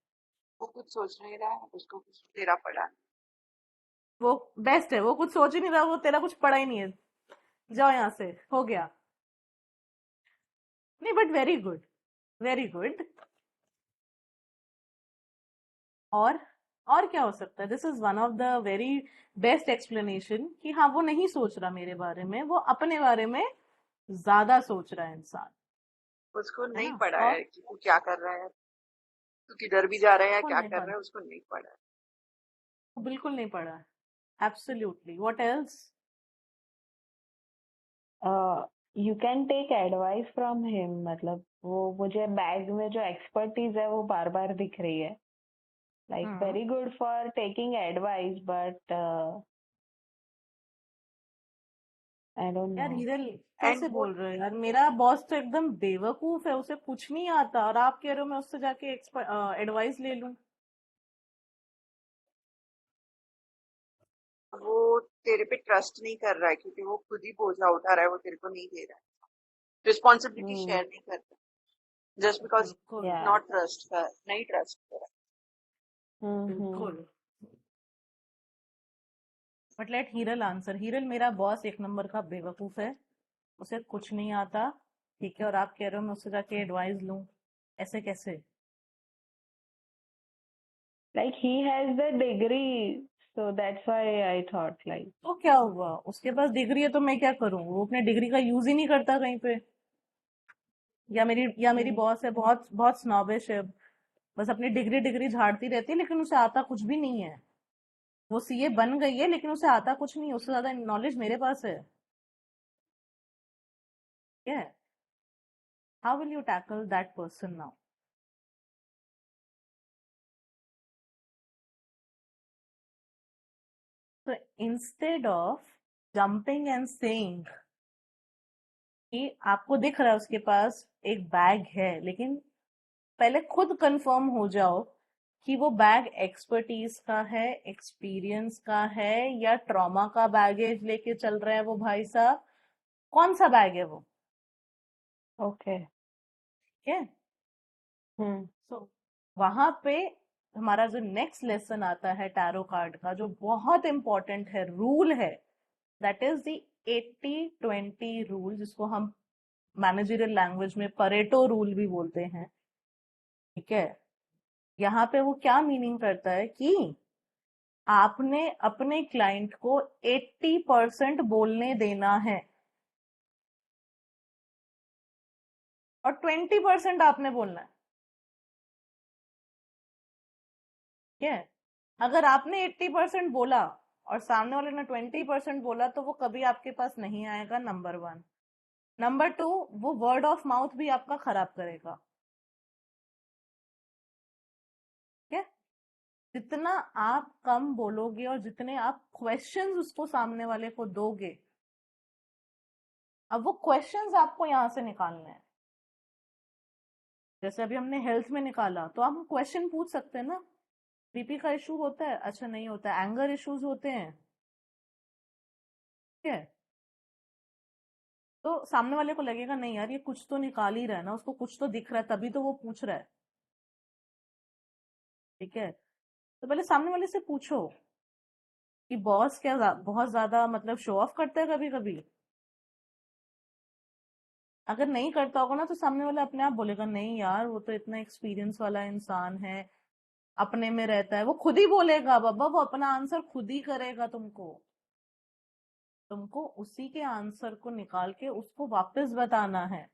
वो कुछ सोच नहीं रहा है, उसको कुछ तेरा पड़ा है। वो बेस्ट है, वो कुछ सोच ही नहीं रहा, वो तेरा कुछ पड़ा ही नहीं है, जाओ यहाँ से, हो गया। नहीं, but very good, very good. और और क्या हो सकता है? This is one of the very best explanation कि हाँ, वो नहीं सोच रहा मेरे बारे में, वो अपने बारे में ज्यादा सोच रहा है इंसान, उसको है नहीं ना? पड़ा और है कि तू क्या कर रहा है, तू किधर भी जा रहा है या बिल्कुल क्या नहीं कर रहा पढ़ा, है, उसको नहीं पड़ा है। बिल्कुल नहीं पढ़ा है। Absolutely. What else? You can take advice from him. मतलब वो मुझे बैग में जो एक्सपर्टीज है वो बार बार दिख रही है. Like hmm very good for taking advice, but I don't यार know. हिरल, एंड कैसे वो बोल रहे हो यार? मेरा बॉस तो एकदम बेवकूफ है, उसे कुछ नहीं आता, और आप कह रहे हो मैं उससे जाके एडवाइस ले लूं? वो तेरे पे ट्रस्ट नहीं कर रहा है क्योंकि वो खुद ही बोझा उठा रहा है, वो तेरे को नहीं दे रहा है, रिस्पॉन्सिबिलिटी Hmm. शेयर नहीं कर रहा, जस्ट बिकॉज बिल्कुल, Yeah. नॉट ट्रस्ट कर, नहीं ट्रस्ट कर रहा Mm-hmm. बिल्कुल। But let Hiral answer. Hiral, मेरा बॉस एक नंबर का बेवकूफ है, उसे कुछ नहीं आता, ठीक है, और आप कह रहे हो मैं उससे जाके एडवाइस लूं, ऐसे कैसे? Like he has the degree, so that's why I thought like. तो क्या हुआ, उसके पास डिग्री है तो मैं क्या करूं? वो अपने डिग्री का यूज ही नहीं करता कहीं पे। या मेरी Hmm. बॉस है, बहुत बहुत स्नॉबिश है, बस अपनी डिग्री डिग्री झाड़ती रहती है, लेकिन उसे आता कुछ भी नहीं है। वो सीए बन गई है लेकिन उसे आता कुछ नहीं है, उससे ज्यादा नॉलेज मेरे पास है। ठीक है? How will you tackle that person now? So instead of jumping and saying कि आपको दिख रहा है उसके पास एक बैग है, लेकिन पहले खुद कंफर्म हो जाओ कि वो बैग एक्सपर्टीज का है, एक्सपीरियंस का है, या ट्रॉमा का बैगेज लेके चल रहे हैं वो भाई साहब, कौन सा बैग है वो? Okay. ठीक है? Hmm. सो वहां पे हमारा जो नेक्स्ट लेसन आता है टैरो कार्ड का, जो बहुत इंपॉर्टेंट है, रूल है, दैट इज द 80-20 रूल, जिसको हम मैनेजरियल लैंग्वेज में परेटो रूल भी बोलते हैं। ठीक है? यहाँ पे वो क्या मीनिंग करता है कि आपने अपने क्लाइंट को 80% बोलने देना है और 20% आपने बोलना है। ठीक है? अगर आपने 80% बोला और सामने वाले ने 20% बोला, तो वो कभी आपके पास नहीं आएगा, नंबर वन। नंबर टू, वो वर्ड ऑफ माउथ भी आपका खराब करेगा। ठीक है? जितना आप कम बोलोगे और जितने आप क्वेश्चंस उसको सामने वाले को दोगे, अब वो क्वेश्चंस आपको यहां से निकालने हैं। जैसे अभी हमने हेल्थ में निकाला, तो आप क्वेश्चन पूछ सकते हैं ना, बीपी का इशू होता है? अच्छा, नहीं होता है। एंगर इश्यूज होते हैं? ठीक है? तो सामने वाले को लगेगा नहीं यार, ये कुछ तो निकाल ही रहा है ना, उसको कुछ तो दिख रहा है, तभी तो वो पूछ रहा है। ठीक है? तो पहले सामने वाले से पूछो कि बॉस क्या बहुत ज्यादा मतलब शो ऑफ करता है कभी कभी? अगर नहीं करता होगा ना, तो सामने वाला अपने आप बोलेगा नहीं यार, वो तो इतना एक्सपीरियंस वाला इंसान है, अपने में रहता है, वो खुद ही बोलेगा बाबा, वो अपना आंसर खुद ही करेगा तुमको। तुमको उसी के आंसर को निकाल के उसको वापस बताना है,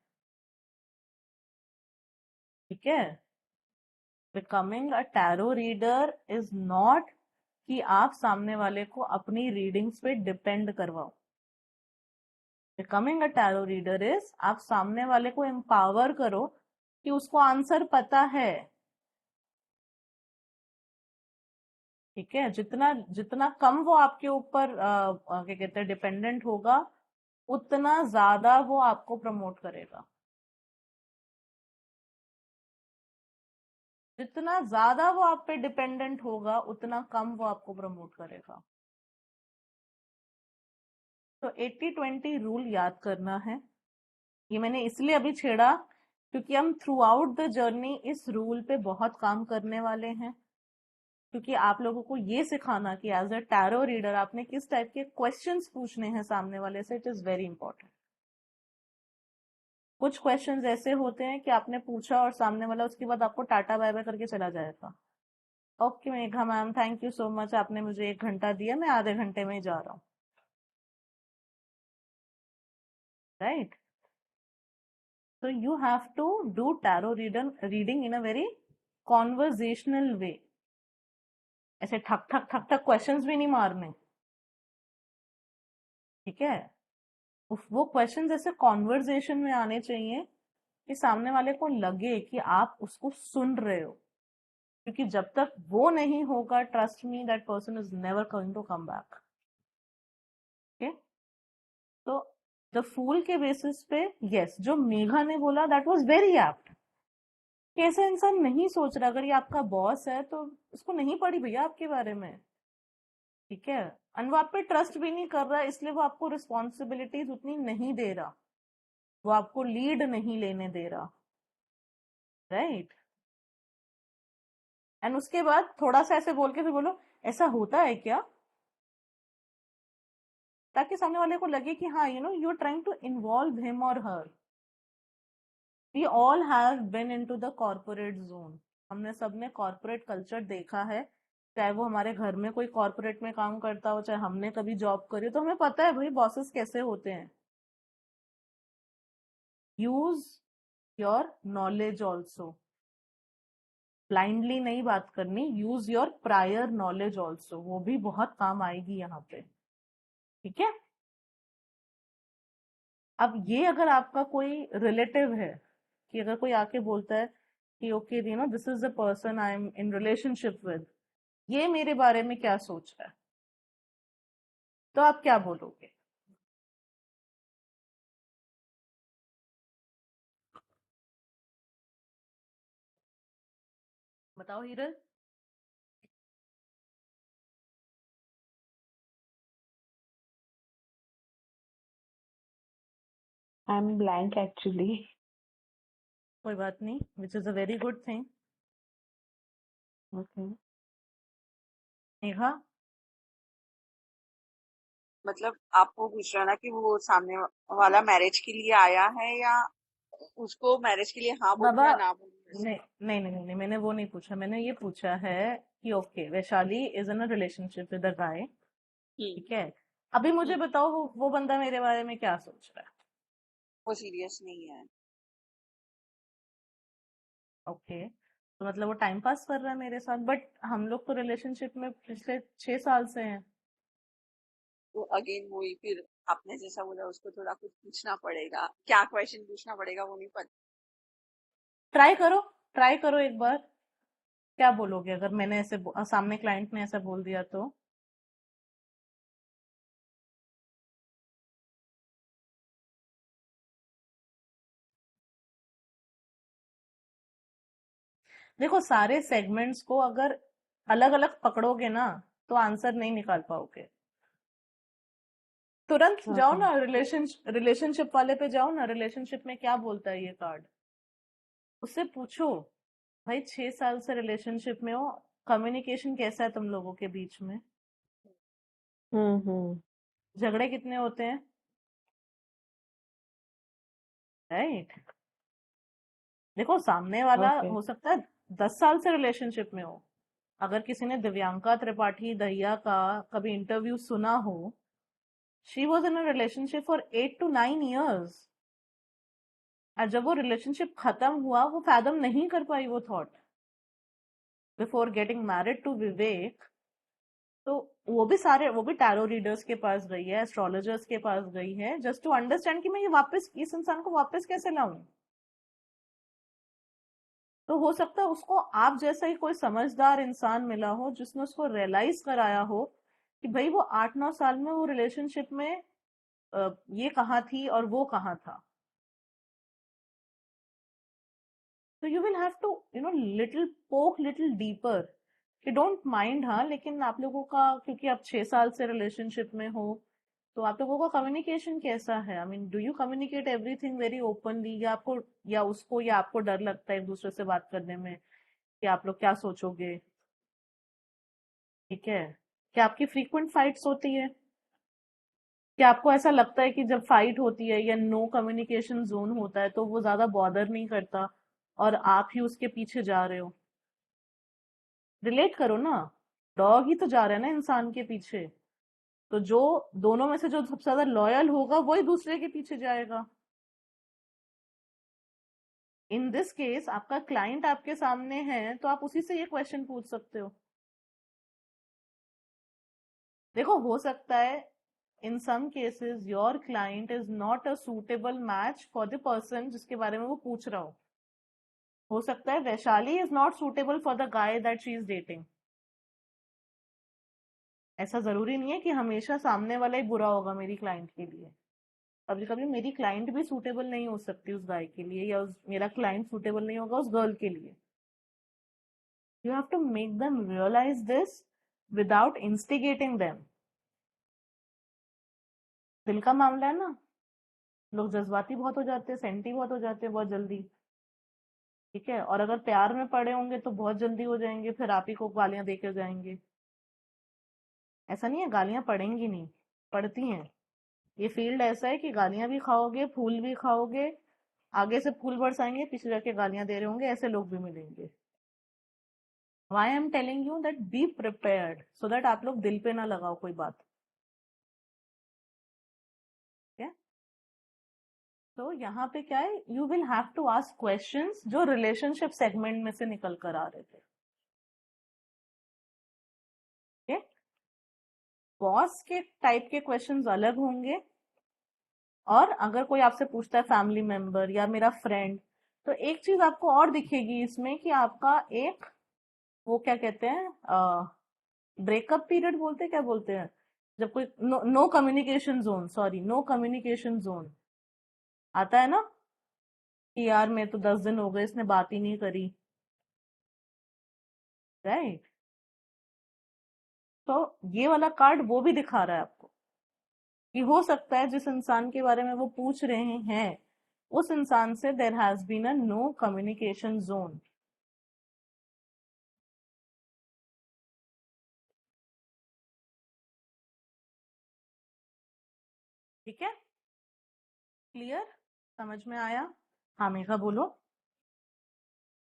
ठीक है। Becoming a tarot reader is not कि आप सामने वाले को अपनी रीडिंग्स पे डिपेंड करवाओ। Becoming a tarot reader is आप सामने वाले को एम्पावर करो कि उसको आंसर पता है, ठीक है। जितना जितना कम वो आपके ऊपर क्या कहते हैं डिपेंडेंट होगा, उतना ज्यादा वो आपको प्रमोट करेगा। जितना ज्यादा वो आप पे डिपेंडेंट होगा, उतना कम वो आपको प्रमोट करेगा। तो 80-20 रूल याद करना है। ये मैंने इसलिए अभी छेड़ा क्योंकि हम थ्रू आउट द जर्नी इस रूल पे बहुत काम करने वाले हैं, क्योंकि आप लोगों को ये सिखाना कि एज अ टैरो रीडर आपने किस टाइप के क्वेश्चंस पूछने हैं सामने वाले से, इट इज वेरी इंपॉर्टेंट। कुछ क्वेश्चंस ऐसे होते हैं कि आपने पूछा और सामने वाला उसके बाद आपको टाटा बाय बाय करके चला जाएगा। Okay Megha ma'am, thank you so much, आपने मुझे 1 घंटा दिया, मैं आधे घंटे में ही जा रहा हूँ, right. So you have to do tarot reading in a very conversational way. ऐसे ठक ठक ठक ठक क्वेश्चंस भी नहीं मारने, ठीक है। वो क्वेश्चंस ऐसे कॉन्वर्जेशन में आने चाहिए कि सामने वाले को लगे कि आप उसको सुन रहे हो, क्योंकि जब तक वो नहीं होगा, trust me, that person is never going to come back. Okay, तो द फूल के बेसिस पे यस, जो मेघा ने बोला दैट वाज वेरी एप्ट। कैसा इंसान नहीं सोच रहा, अगर ये आपका बॉस है तो उसको नहीं पड़ी भैया आपके बारे में, ठीक है। और वो आप पे ट्रस्ट भी नहीं कर रहा, इसलिए वो आपको रिस्पॉन्सिबिलिटीज उतनी नहीं दे रहा, वो आपको लीड नहीं लेने दे रहा, राइट। एंड उसके बाद थोड़ा सा ऐसे बोल के फिर बोलो ऐसा होता है क्या, ताकि सामने वाले को लगे कि हाँ, you are trying to involve him और her. We all have been into the corporate zone. हमने सबने कॉर्पोरेट कल्चर देखा है, चाहे वो हमारे घर में कोई कॉर्पोरेट में काम करता हो, चाहे हमने कभी जॉब करी, तो हमें पता है भाई बॉसेस कैसे होते हैं। Use your knowledge also, blindly नहीं बात करनी, use your prior knowledge also, वो भी बहुत काम आएगी यहाँ पे, ठीक है। अब ये अगर आपका कोई रिलेटिव है, कि अगर कोई आके बोलता है कि okay this is the person I am in relationship with, ये मेरे बारे में क्या सोच रहा है, तो आप क्या बोलोगे? बताओ हीरल। I'm blank actually. कोई बात नहीं, which is a very good thing. Okay. Neha, मतलब आप वो पूछ रहे हो ना कि वो सामने वाला मैरिज के लिए आया है या उसको मैरिज के लिए हाँ बोलूं बाबा, या ना बोलूं? नहीं नहीं नहीं नहीं, मैंने वो नहीं पूछा, मैंने ये पूछा है कि okay Vaishali is in a relationship with a guy, hmm. ठीक है। अभी मुझे हम्म। बताओ वो बंदा मेरे बारे में क्या सोच रहा है। वो सीरियस नहीं है। ओके, तो मतलब वो टाइम पास कर रहा है मेरे साथ, बट हम लोग तो रिलेशनशिप में पिछले 6 साल से हैं। तो अगेन वही, फिर आपने जैसा बोला उसको थोड़ा कुछ पूछना पड़ेगा, क्या क्वेश्चन पूछना पड़ेगा वो नहीं पता। ट्राई करो, ट्राई करो एक बार, क्या बोलोगे अगर मैंने ऐसे सामने क्लाइंट ने ऐसा बोल दिया तो? देखो, सारे सेगमेंट्स को अगर अलग अलग पकड़ोगे ना, तो आंसर नहीं निकाल पाओगे। तुरंत जाओ Okay. ना रिलेशनशिप वाले पे जाओ ना, रिलेशनशिप में क्या बोलता है ये कार्ड, उससे पूछो भाई 6 साल से रिलेशनशिप में हो, कम्युनिकेशन कैसा है तुम लोगों के बीच में, हम्म. झगड़े कितने होते हैं, राइट। देखो, सामने वाला Okay. हो सकता है 10 साल से रिलेशनशिप में हो, अगर किसी ने दिव्यांका त्रिपाठी दहिया का कभी इंटरव्यू सुना हो, she was in a relationship for 8 to 9 years, और जब वो रिलेशनशिप खत्म हुआ वो फैदम नहीं कर पाई वो thought before getting married to Vivek. तो वो भी टैरो रीडर्स के पास गई है, एस्ट्रोलॉजर्स के पास गई है, जस्ट टू अंडरस्टैंड कि मैं ये वापस इस इंसान को वापस कैसे लाऊं। तो हो सकता है उसको आप जैसा ही कोई समझदार इंसान मिला हो जिसने उसको रियलाइज कराया हो कि भाई वो 8-9 साल में वो रिलेशनशिप में ये कहाँ थी और वो कहाँ था। तो you will have to little poke little deeper कि डोंट माइंड। हाँ, लेकिन आप लोगों का, क्योंकि आप 6 साल से रिलेशनशिप में हो, तो आप लोगों का कम्युनिकेशन कैसा है? I mean, do you communicate everything very openly, या आपको या उसको या आपको डर लगता है एक दूसरे से बात करने में कि आप लोग क्या सोचोगे? ठीक है। क्या आपकी फ्रीक्वेंट फाइट्स होती है? क्या आपको ऐसा लगता है कि जब फाइट होती है या नो कम्युनिकेशन जोन होता है तो वो ज्यादा बॉदर नहीं करता और आप ही उसके पीछे जा रहे हो? रिलेट करो ना, डॉग ही तो जा रहा है ना इंसान के पीछे। तो जो दोनों में से जो सबसे ज्यादा लॉयल होगा वही दूसरे के पीछे जाएगा। इन दिस केस आपका क्लाइंट आपके सामने है तो आप उसी से ये क्वेश्चन पूछ सकते हो। देखो, हो सकता है in some cases your client is not a suitable match for the person जिसके बारे में वो पूछ रहा हो सकता है Vaishali is not suitable for the guy that she is dating. ऐसा जरूरी नहीं है कि हमेशा सामने वाला ही बुरा होगा मेरी क्लाइंट के लिए। कभी कभी मेरी क्लाइंट भी सूटेबल नहीं हो सकती उस गाय के लिए, या मेरा क्लाइंट सूटेबल नहीं होगा उस गर्ल के लिए। You have to make them realise this without instigating them. दिल का मामला है ना, लोग जज्बाती बहुत हो जाते हैं, सेंटी बहुत हो जाते हैं बहुत जल्दी। ठीक है, और अगर प्यार में पड़े होंगे तो बहुत जल्दी हो जाएंगे, फिर आप ही को गालियां देके जाएंगे। ऐसा नहीं है गालियां पड़ेंगी नहीं, पड़ती हैं। ये फील्ड ऐसा है कि गालियां भी खाओगे, फूल भी खाओगे, आगे से फूल बरसाएंगे, पीछे जाके गालियां दे रहे होंगे, ऐसे लोग भी मिलेंगे। Why I am telling you that be prepared, so that आप लोग दिल पे ना लगाओ कोई बात। ठीक है, तो यहाँ पे क्या है, you will have to ask questions जो रिलेशनशिप सेगमेंट में से निकल कर आ रहे थे। ठीक है, बॉस के टाइप के क्वेश्चंस अलग होंगे, और अगर कोई आपसे पूछता है फैमिली मेंबर या मेरा फ्रेंड, तो एक चीज आपको और दिखेगी इसमें कि आपका एक, वो क्या कहते हैं, ब्रेकअप पीरियड बोलते हैं, क्या बोलते हैं, जब कोई no communication zone, sorry, no communication zone आता है ना, कि यार मैं तो 10 दिन हो गए इसने बात ही नहीं करी। राइट, तो ये वाला कार्ड वो भी दिखा रहा है आपको कि हो सकता है जिस इंसान के बारे में वो पूछ रहे हैं उस इंसान से there has been a no communication zone. ठीक है, क्लियर, समझ में आया? हाँ मेघा बोलो।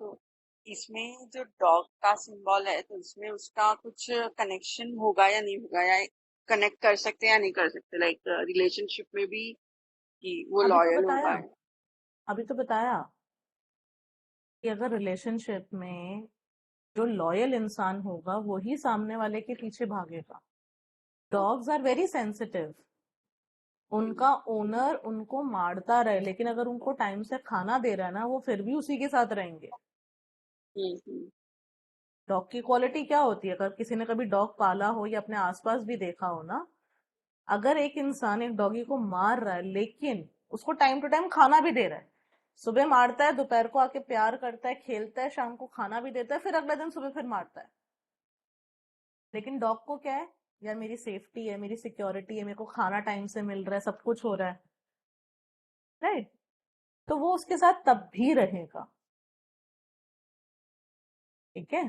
तो इसमें जो डॉग का सिंबल है तो इसमें उसका कुछ कनेक्शन होगा या नहीं होगा, या कनेक्ट कर सकते हैं या नहीं कर सकते, लाइक रिलेशनशिप में भी कि वो अभी तो लॉयल बताया, होगा। अभी तो बताया कि अगर रिलेशनशिप में जो लॉयल इंसान होगा वही सामने वाले के पीछे भागेगा। डॉग्स आर वेरी सेंसिटिव, उनका ओनर उनको मारता रहे लेकिन अगर उनको टाइम से खाना दे रहा है ना, वो फिर भी उसी के साथ रहेंगे। हम्म। डॉग की क्वालिटी क्या होती है, अगर किसी ने कभी डॉग पाला हो या अपने आसपास भी देखा हो ना, अगर एक इंसान एक डॉगी को मार रहा है लेकिन उसको टाइम टू टाइम खाना भी दे रहा है, सुबह मारता है, दोपहर को आके प्यार करता है, खेलता है, शाम को खाना भी देता है, फिर अगले दिन सुबह फिर मारता है, लेकिन डॉग को क्या है, यार मेरी सेफ्टी है, मेरी सिक्योरिटी है, मेरे को खाना टाइम से मिल रहा है, सब कुछ हो रहा है। राइट, तो वो उसके साथ तब भी रहेगा। ठीक है,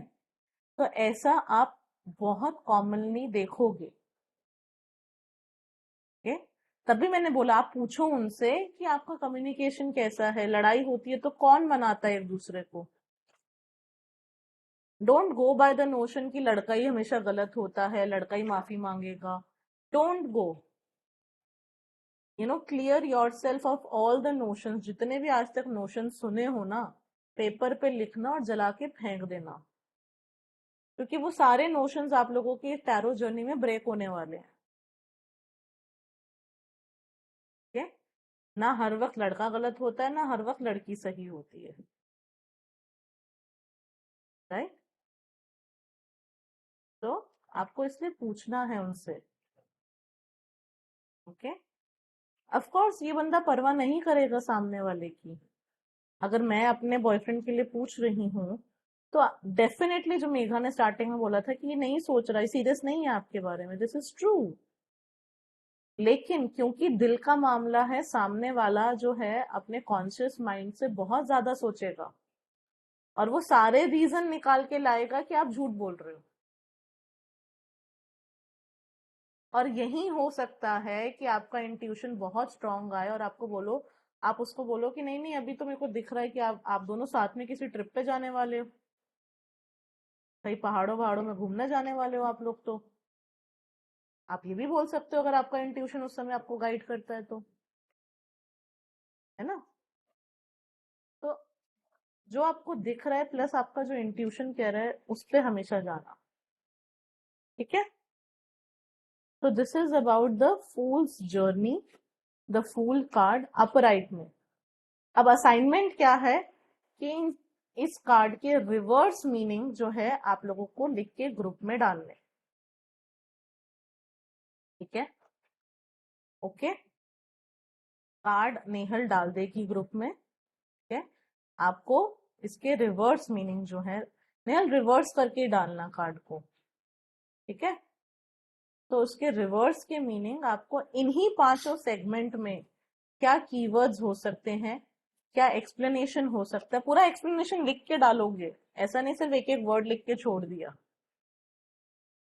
तो ऐसा आप बहुत कॉमनली देखोगे। ठीक है, तभी मैंने बोला आप पूछो उनसे कि आपका कम्युनिकेशन कैसा है, लड़ाई होती है तो कौन मनाता है एक दूसरे को। Don't go by the notion कि लड़का ही हमेशा गलत होता है, लड़का ही माफी मांगेगा। Don't go, clear yourself of all the notions, जितने भी आज तक नोशन सुने हो ना, पेपर पे लिखना और जला के फेंक देना, क्योंकि वो सारे नोशंस आप लोगों की टैरो जर्नी में ब्रेक होने वाले हैं। ठीक है, ना हर वक्त लड़का गलत होता है, ना हर वक्त लड़की सही होती है, राइट? तो आपको इसलिए पूछना है उनसे। ओके, ऑफ कोर्स ये बंदा परवाह नहीं करेगा सामने वाले की। अगर मैं अपने बॉयफ्रेंड के लिए पूछ रही हूँ तो डेफिनेटली, जो मेघा ने स्टार्टिंग में बोला था कि ये नहीं सोच रहा है, सीरियस नहीं है आपके बारे में, दिस इज ट्रू। लेकिन क्योंकि दिल का मामला है, सामने वाला जो है अपने कॉन्शियस माइंड से बहुत ज्यादा सोचेगा और वो सारे रीजन निकाल के लाएगा कि आप झूठ बोल रहे हो। और यही हो सकता है कि आपका इंट्यूशन बहुत स्ट्रांग आए और आप उसको बोलो कि नहीं नहीं, अभी तो मेरे को दिख रहा है कि आप दोनों साथ में किसी ट्रिप पे जाने वाले हो, कहीं पहाड़ों वहाड़ों में घूमने जाने वाले हो आप लोग। तो आप ये भी बोल सकते हो अगर आपका इंट्यूशन उस समय आपको गाइड करता है तो, है ना? तो जो आपको दिख रहा है प्लस आपका जो इंट्यूशन कह रहा है, उस पे हमेशा जाना। ठीक है, तो this is about the fool's journey, the fool card upright में। अब असाइनमेंट क्या है कि इस कार्ड के रिवर्स मीनिंग जो है आप लोगों को लिख के ग्रुप में डालने। ठीक है, ओके, कार्ड नेहल डाल देगी ग्रुप में। ठीक है, आपको इसके रिवर्स मीनिंग जो है, नेहल रिवर्स करके डालना कार्ड को। ठीक है, तो उसके रिवर्स के मीनिंग आपको इन्हीं पांचों सेगमेंट में क्या कीवर्ड्स हो सकते हैं, क्या एक्सप्लेनेशन हो सकता है, पूरा एक्सप्लेनेशन लिख के डालोगे, ऐसा नहीं सिर्फ एक एक वर्ड लिख के छोड़ दिया।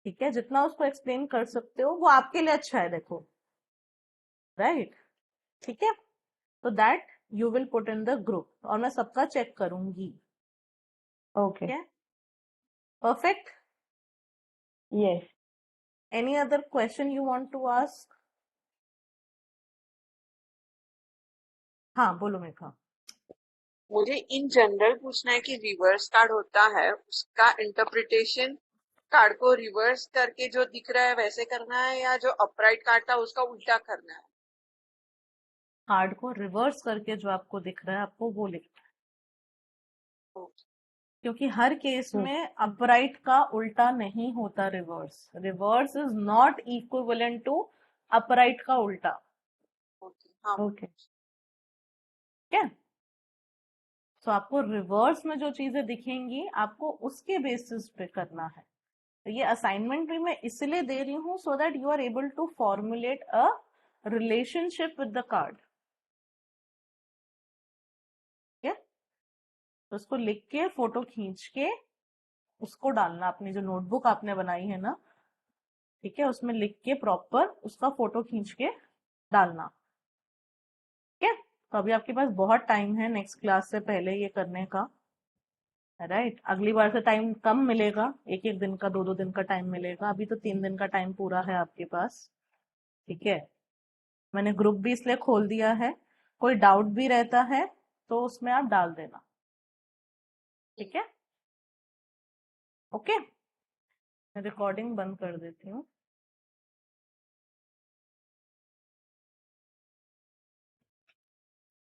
ठीक है, जितना उसको एक्सप्लेन कर सकते हो वो आपके लिए अच्छा है, देखो, राइट? ठीक है, तो that you will put in the group और मैं सबका चेक करूंगी। Okay. ठीक है, perfect. Yes. Any other question you want to ask? हाँ बोलो मेघा। मुझे इन जनरल पूछना है कि रिवर्स कार्ड होता है, उसका इंटरप्रिटेशन कार्ड को रिवर्स करके जो दिख रहा है वैसे करना है, या जो अपराइट कार्ड था उसका उल्टा करना है? कार्ड को रिवर्स करके जो आपको दिख रहा है आपको वो लिखना है, ओके क्योंकि हर केस Hmm. में अपराइट का उल्टा नहीं होता reverse. Reverse is not equivalent to upright का उल्टा। ओके, हाँ Okay. ठीक है, तो आपको रिवर्स में जो चीजें दिखेंगी आपको उसके बेसिस पे करना है। तो ये असाइनमेंट भी मैं इसलिए दे रही हूँ so that you are able to formulate a relationship with the card. ठीक है, तो उसको लिख के फोटो खींच के उसको डालना, अपनी जो नोटबुक आपने बनाई है ना, ठीक है, उसमें लिख के प्रॉपर उसका फोटो खींच के डालना। ठीक है, तो अभी आपके पास बहुत टाइम है नेक्स्ट क्लास से पहले ये करने का, राइट? अगली बार से टाइम कम मिलेगा, एक एक दिन का, दो दो दिन का टाइम मिलेगा, अभी तो 3 दिन का टाइम पूरा है आपके पास। ठीक है, मैंने ग्रुप भी इसलिए खोल दिया है, कोई डाउट भी रहता है तो उसमें आप डाल देना। ठीक है, ओके, मैं रिकॉर्डिंग बंद कर देती हूँ।